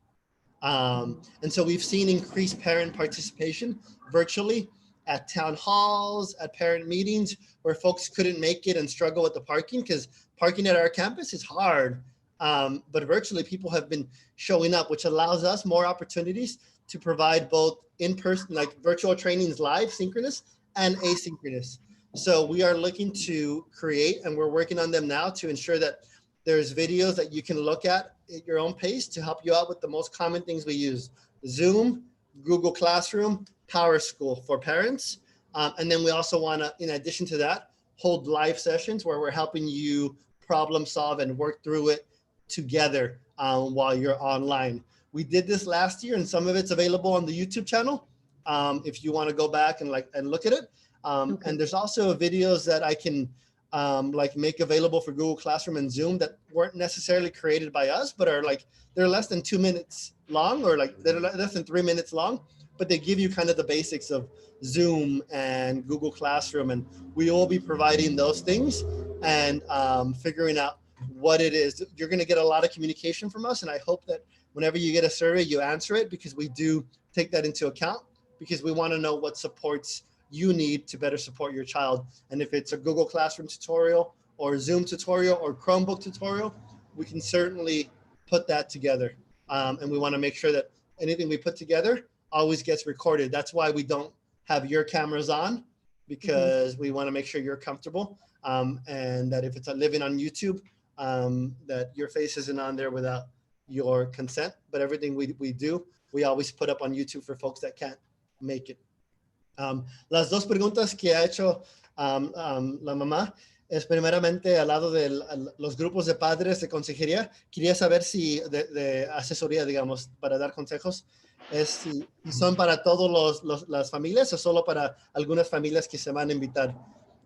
And so we've seen increased parent participation virtually at town halls, at parent meetings, where folks couldn't make it and struggle with the parking, because parking at our campus is hard. But virtually people have been showing up, which allows us more opportunities to provide both in-person, like virtual trainings, live, synchronous, and asynchronous. So we are looking to create, and we're working on them now, to ensure that there's videos that you can look at your own pace to help you out with the most common things we use: Zoom, Google Classroom, PowerSchool for parents. And then we also want to, in addition to that, hold live sessions where we're helping you problem solve and work through it together while you're online. We did this last year, and some of it's available on the YouTube channel if you want to go back and look at it. Okay. And there's also videos that I can like make available for Google Classroom and Zoom that weren't necessarily created by us, but are like, they're less than 2 minutes long, or like they're less than 3 minutes long, but they give you kind of the basics of Zoom and Google Classroom. And we will be providing those things and figuring out what it is. You're going to get a lot of communication from us. And I hope that whenever you get a survey, you answer it, because we do take that into account, because we want to know what supports you need to better support your child. And if it's a Google Classroom tutorial or Zoom tutorial or Chromebook tutorial, we can certainly put that together. And we want to make sure that anything we put together always gets recorded. That's why we don't have your cameras on, because we want to make sure you're comfortable. And that if it's living on YouTube, that your face isn't on there without your consent. But everything we do, we always put up on YouTube for folks that can't make it. Las dos preguntas que ha hecho la mamá es primeramente al lado de los grupos de padres de consejería. Quería saber si de asesoría, digamos, para dar consejos, es si son para todas las familias o solo para algunas familias que se van a invitar.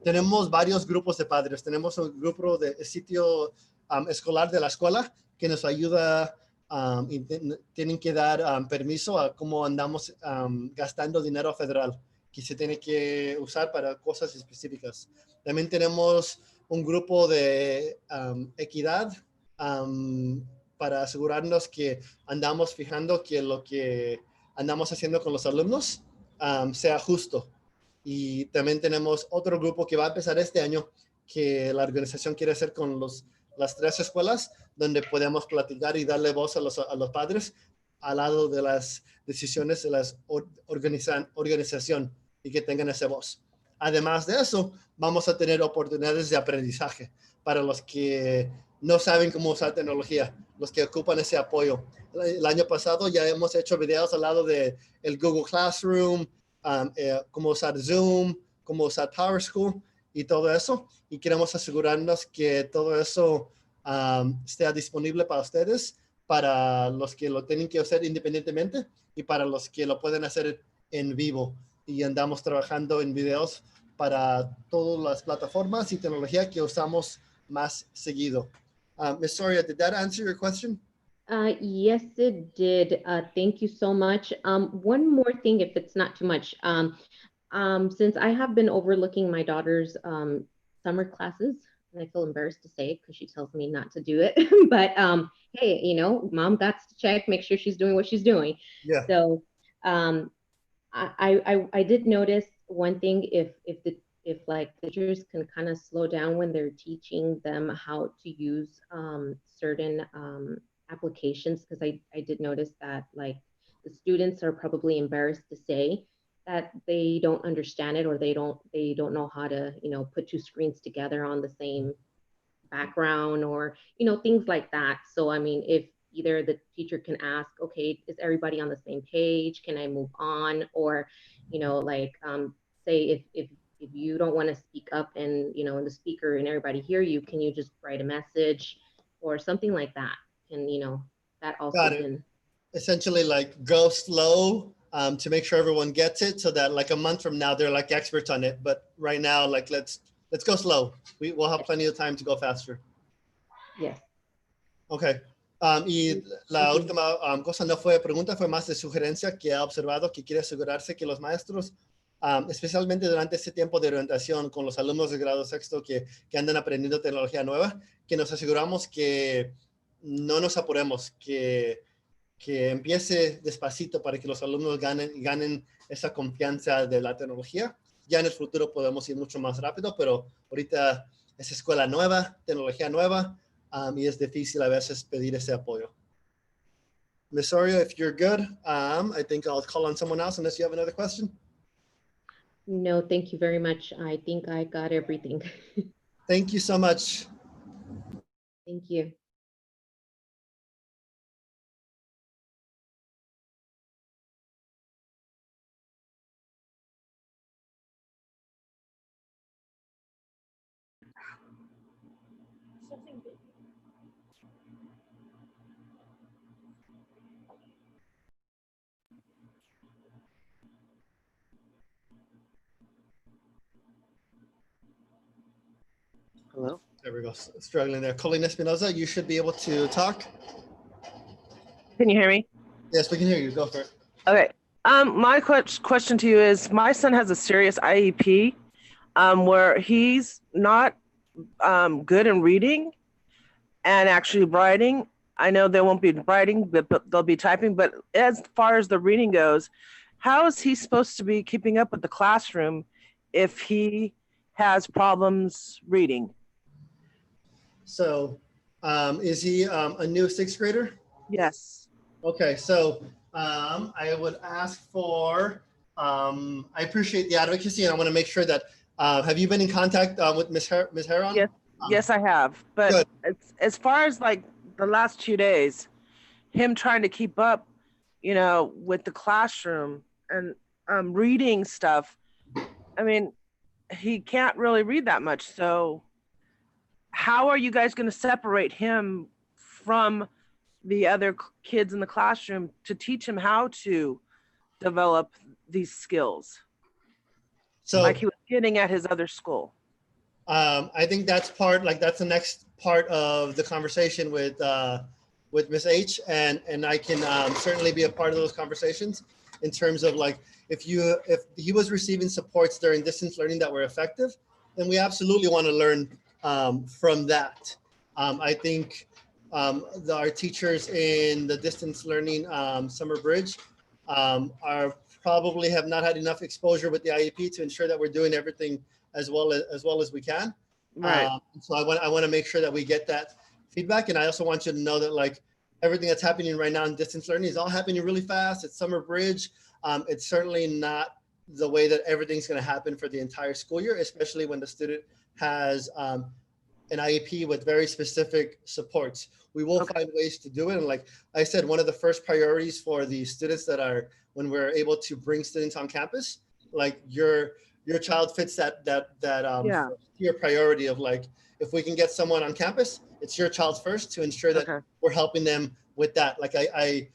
Tenemos varios grupos de padres. Tenemos un grupo de sitio escolar de la escuela que nos ayuda y tienen que dar permiso a cómo andamos gastando dinero federal que se tiene que usar para cosas específicas. También tenemos un grupo de equidad para asegurarnos que andamos fijando que lo que andamos haciendo con los alumnos sea justo. Y también tenemos otro grupo que va a empezar este año que la organización quiere hacer con las 3 escuelas, donde podemos platicar y darle voz a los padres al lado de las decisiones de la organización y que tengan esa voz. Además de eso, vamos a tener oportunidades de aprendizaje para los que no saben cómo usar tecnología, los que ocupan ese apoyo. El año pasado ya hemos hecho videos al lado de el Google Classroom, cómo usar Zoom, cómo usar PowerSchool y todo eso. Y queremos asegurarnos que todo eso esté disponible para ustedes, para los que lo tienen que hacer independientemente y para los que lo pueden hacer en vivo. Y andamos trabajando en videos para todas las plataformas y tecnología que usamos más seguido. Ms. Soria, did that answer your question? Yes, it did. Thank you so much. One more thing, if it's not too much. Since I have been overlooking my daughter's summer classes, and I feel embarrassed to say it because she tells me not to do it, but hey, you know, mom got to check, make sure she's doing what she's doing. Yeah. So I did notice one thing, if like teachers can kind of slow down when they're teaching them how to use certain applications, because I did notice that like the students are probably embarrassed to say that they don't understand it, or they don't know how to, you know, put 2 screens together on the same background, or, you know, things like that. So I mean, if either the teacher can ask, okay, is everybody on the same page? Can I move on? Or, you know, like say if you don't want to speak up and, you know, and the speaker and everybody hear you, can you just write a message or something like that? And, you know, that also can essentially like go slow to make sure everyone gets it, so that like a month from now they're like experts on it. But right now, like let's go slow. We'll have plenty of time to go faster. Yes. Okay. Y la última cosa no fue pregunta, fue más de sugerencia que ha observado que quiere asegurarse que los maestros, especialmente durante este tiempo de orientación con los alumnos de grado sexto que andan aprendiendo tecnología nueva, que nos aseguramos que no nos apuremos, que empiece despacito para que los alumnos ganen esa confianza de la tecnología. Ya en el futuro podemos ir mucho más rápido, pero ahorita es escuela nueva, tecnología nueva, y es difícil a veces pedir ese apoyo. Ms. Soria, if you're good, I think I'll call on someone else unless you have another question. No, thank you very much. I think I got everything. Thank you so much. Thank you. Hello? There we go. Struggling there. Colleen Espinoza, you should be able to talk. Can you hear me? Yes, we can hear you. Go for it. Okay. My question to you is, my son has a serious IEP where he's not good in reading and actually writing. I know they won't be writing, but they'll be typing. But as far as the reading goes, how is he supposed to be keeping up with the classroom if he has problems reading? So is he a new 6th grader? Yes. Okay, so I would ask for, I appreciate the advocacy, and I want to make sure that, have you been in contact with Ms. Heron? Yes, yes, I have. But as far as like the last 2 days, him trying to keep up, you know, with the classroom and reading stuff, I mean, he can't really read that much. So how are you guys going to separate him from the other kids in the classroom to teach him how to develop these skills? So like he was getting at his other school. I think that's that's the next part of the conversation with Ms. H, and I can certainly be a part of those conversations in terms of like, if he was receiving supports during distance learning that were effective, then we absolutely want to learn from that. I think our teachers in the distance learning summer bridge are probably have not had enough exposure with the IEP to ensure that we're doing everything as well as we can. Right. So I want to make sure that we get that feedback. And I also want you to know that like everything that's happening right now in distance learning is all happening really fast. It's summer bridge. It's certainly not the way that everything's going to happen for the entire school year, especially when the student has an IEP with very specific supports. We will find ways to do it. And like I said, one of the first priorities for the students that are, when we're able to bring students on campus, like your child fits that your priority of like, if we can get someone on campus, it's your child first to ensure that we're helping them with that. Like I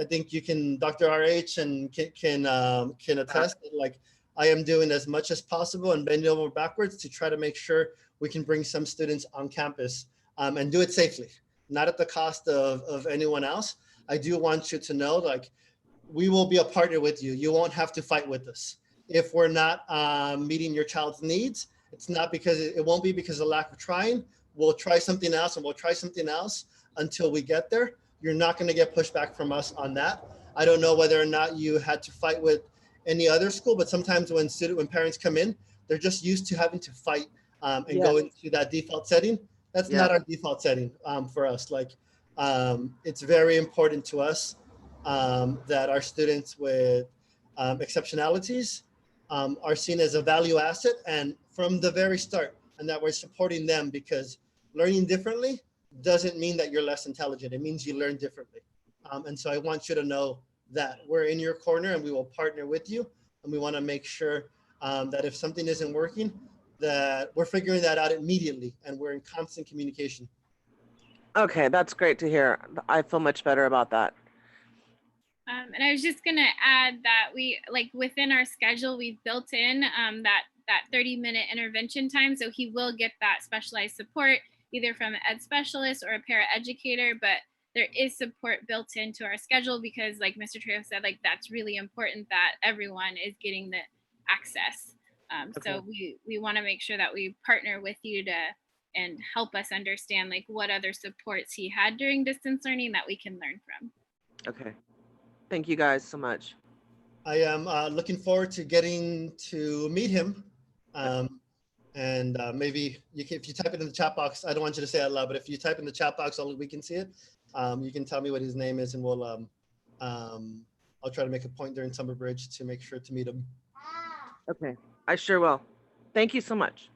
think you can, Dr. RH and can attest that like I am doing as much as possible and bending over backwards to try to make sure we can bring some students on campus and do it safely, not at the cost of anyone else. I do want you to know, like, we will be a partner with you. You won't have to fight with us. If we're not meeting your child's needs, it's not because it won't be because of lack of trying. We'll try something else and we'll try something else until we get there. You're not going to get pushback from us on that. I don't know whether or not you had to fight with any other school, but sometimes when parents come in, they're just used to having to fight and go into that default setting. That's not our default setting for us. Like, it's very important to us that our students with exceptionalities are seen as a value asset, and from the very start, and that we're supporting them, because learning differently doesn't mean that you're less intelligent. It means you learn differently. And so I want you to know that we're in your corner and we will partner with you. And we want to make sure that if something isn't working, that we're figuring that out immediately and we're in constant communication. Okay, that's great to hear. I feel much better about that. And I was just gonna add that we, like, within our schedule, we've built in that 30-minute intervention time. So he will get that specialized support either from an ed specialist or a paraeducator, but there is support built into our schedule because, like Mr. Trejo said, like, that's really important that everyone is getting the access. So we want to make sure that we partner with you and help us understand like what other supports he had during distance learning that we can learn from. Okay. Thank you guys so much. I am looking forward to getting to meet him. And maybe if you type it in the chat box, I don't want you to say it out loud, but if you type in the chat box, only we can see it. You can tell me what his name is and we'll, I'll try to make a point during Summer Bridge to make sure to meet him. Okay, I sure will. Thank you so much.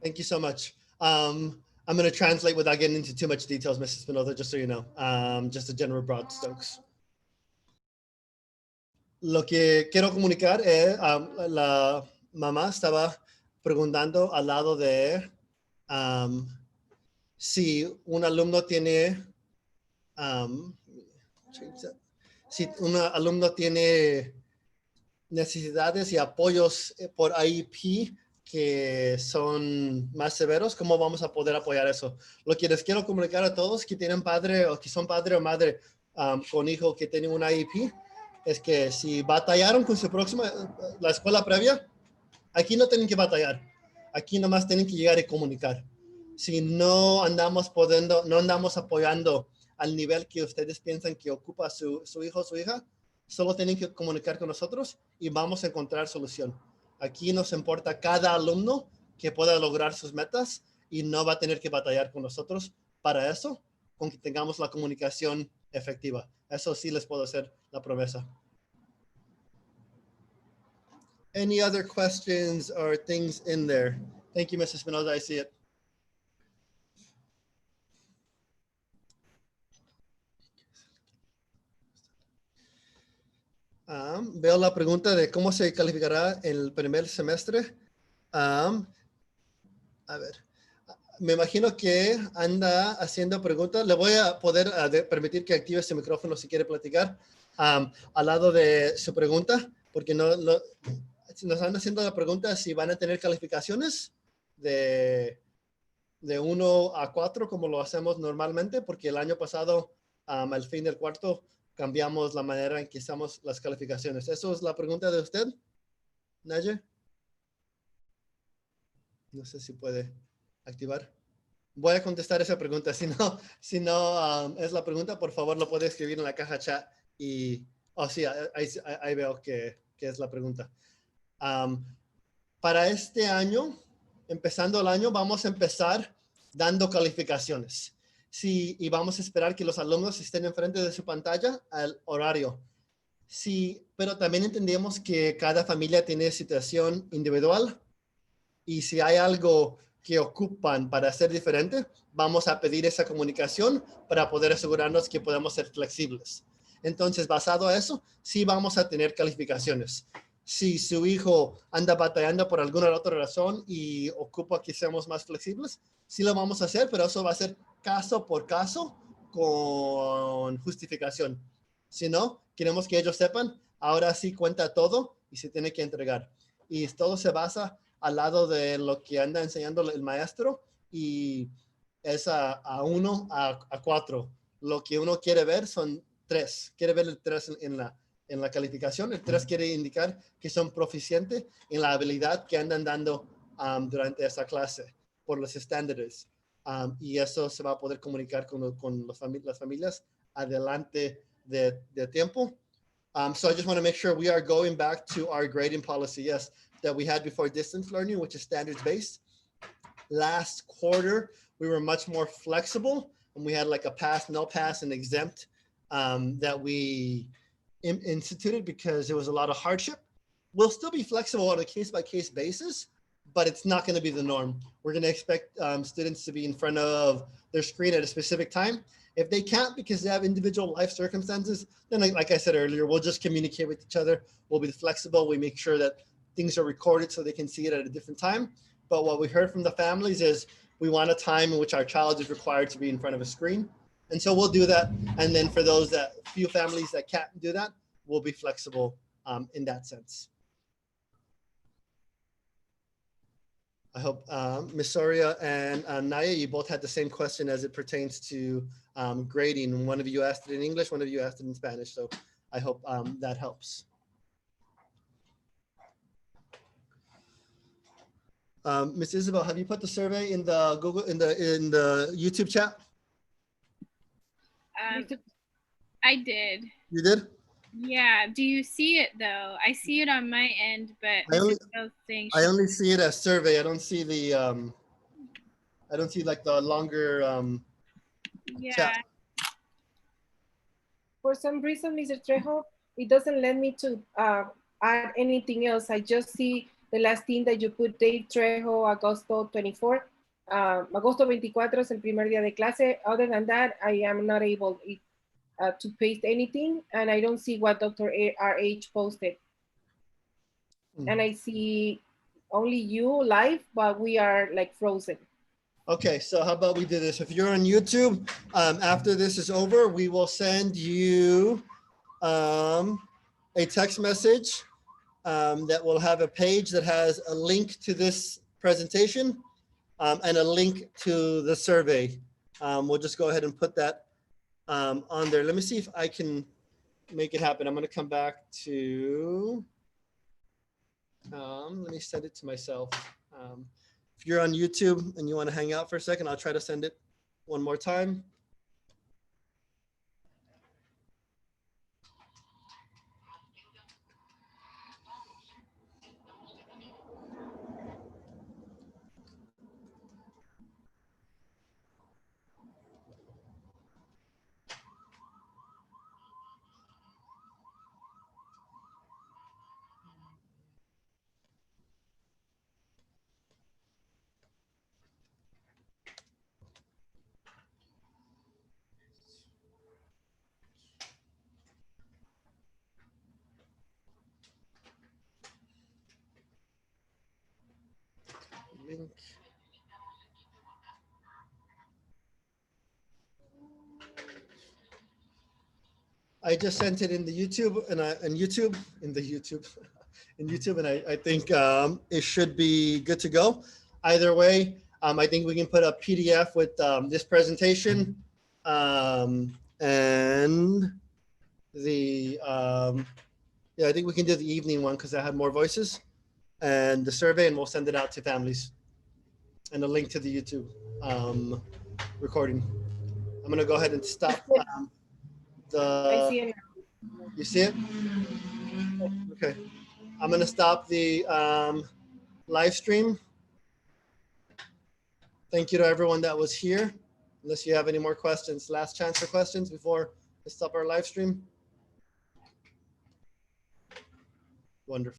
Thank you so much. I'm going to translate without getting into too much details, Mrs. Spinoza, just so you know, just a general broad strokes. Lo que quiero comunicar es, la mamá estaba preguntando al lado de si un alumno tiene, si un alumno tiene necesidades y apoyos por IEP que son más severos, ¿cómo vamos a poder apoyar eso? Lo que les quiero comunicar a todos que tienen padre o que son padre o madre con hijo que tienen un IEP, es que si batallaron con su próxima, la escuela previa, aquí no tienen que batallar. Aquí nomás tienen que llegar y comunicar. Si no andamos no andamos apoyando al nivel que ustedes piensan que ocupa su hijo o su hija, solo tienen que comunicar con nosotros y vamos a encontrar solución. Aquí nos importa cada alumno que pueda lograr sus metas y no va a tener que batallar con nosotros para eso, con que tengamos la comunicación efectiva. Eso sí les puedo hacer la promesa. Any other questions or things in there? Thank you, Mrs. Spinoza. I see it. Veo la pregunta de cómo se calificará el primer semestre. A ver, me imagino que anda haciendo preguntas. Le voy a poder permitir que active su micrófono si quiere platicar al lado de su pregunta, porque nos están haciendo la pregunta si van a tener calificaciones de 1 a 4 como lo hacemos normalmente, porque el año pasado, al fin del cuarto, cambiamos la manera en que hacemos las calificaciones. ¿Eso es la pregunta de usted, Naye? No sé si puede activar. Voy a contestar esa pregunta. Si no es la pregunta, por favor lo puede escribir en la caja chat y, sí, ahí veo que es la pregunta. Para este año, empezando el año, vamos a empezar dando calificaciones. Sí, y vamos a esperar que los alumnos estén enfrente de su pantalla al horario. Sí, pero también entendemos que cada familia tiene situación individual y si hay algo que ocupan para ser diferente, vamos a pedir esa comunicación para poder asegurarnos que podemos ser flexibles. Entonces, basado a eso, sí vamos a tener calificaciones. Si su hijo anda batallando por alguna otra razón y ocupa que seamos más flexibles, sí lo vamos a hacer, pero eso va a ser caso por caso con justificación. Si no, queremos que ellos sepan, ahora sí cuenta todo y se tiene que entregar. Y todo se basa al lado de lo que anda enseñando el maestro y es a 1 a 4. Lo que uno quiere ver son 3. Quiere ver el 3 en la calificación. El 3 quiere indicar que son proficientes en la habilidad que andan dando durante esta clase por los estándares. Y eso se va a poder comunicar con las familias adelante de tiempo. So I just want to make sure we are going back to our grading policy, yes, that we had before distance learning, which is standards-based. Last quarter, we were much more flexible, and we had like a pass, no pass, and exempt that we instituted because there was a lot of hardship. We'll still be flexible on a case-by-case basis, but it's not going to be the norm. We're going to expect students to be in front of their screen at a specific time. If they can't because they have individual life circumstances, then like I said earlier, we'll just communicate with each other. We'll be flexible. We make sure that things are recorded so they can see it at a different time. But what we heard from the families is we want a time in which our child is required to be in front of a screen. And so we'll do that. And then for those few families that can't do that, we'll be flexible in that sense. I hope Ms. Soria and Naya, you both had the same question as it pertains to grading. One of you asked it in English, one of you asked it in Spanish. So I hope that helps. Ms. Isabel, have you put the survey in the Google in the YouTube chat? I did. You did? Yeah. Do you see it though? I see it on my end, but I only see it as survey. I don't see the I don't see like the longer chat. For some reason, Mr. Trejo, it doesn't let me to add anything else. I just see the last thing that you put, Dave Trejo, Agosto 24. Agosto 24 es el primer día de clase. Other than that, I am not able to paste anything, and I don't see what Dr. RH posted. And I see only you live, but we are like frozen. Okay, so how about we do this? If you're on YouTube, after this is over, we will send you a text message that will have a page that has a link to this presentation and a link to the survey. We'll just go ahead and put that on there. Let me see if I can make it happen. I'm going to come back to, let me send it to myself. If you're on YouTube and you want to hang out for a second, I'll try to send it one more time. I just sent it in the YouTube and I think it should be good to go. Either way, I think we can put a PDF with this presentation and the yeah, I think we can do the evening one because I have more voices and the survey, and we'll send it out to families and a link to the YouTube recording. I'm gonna go ahead and stop I see it. You see it? Okay. I'm gonna stop the live stream. Thank you to everyone that was here. Unless you have any more questions, last chance for questions before we stop our live stream. Wonderful.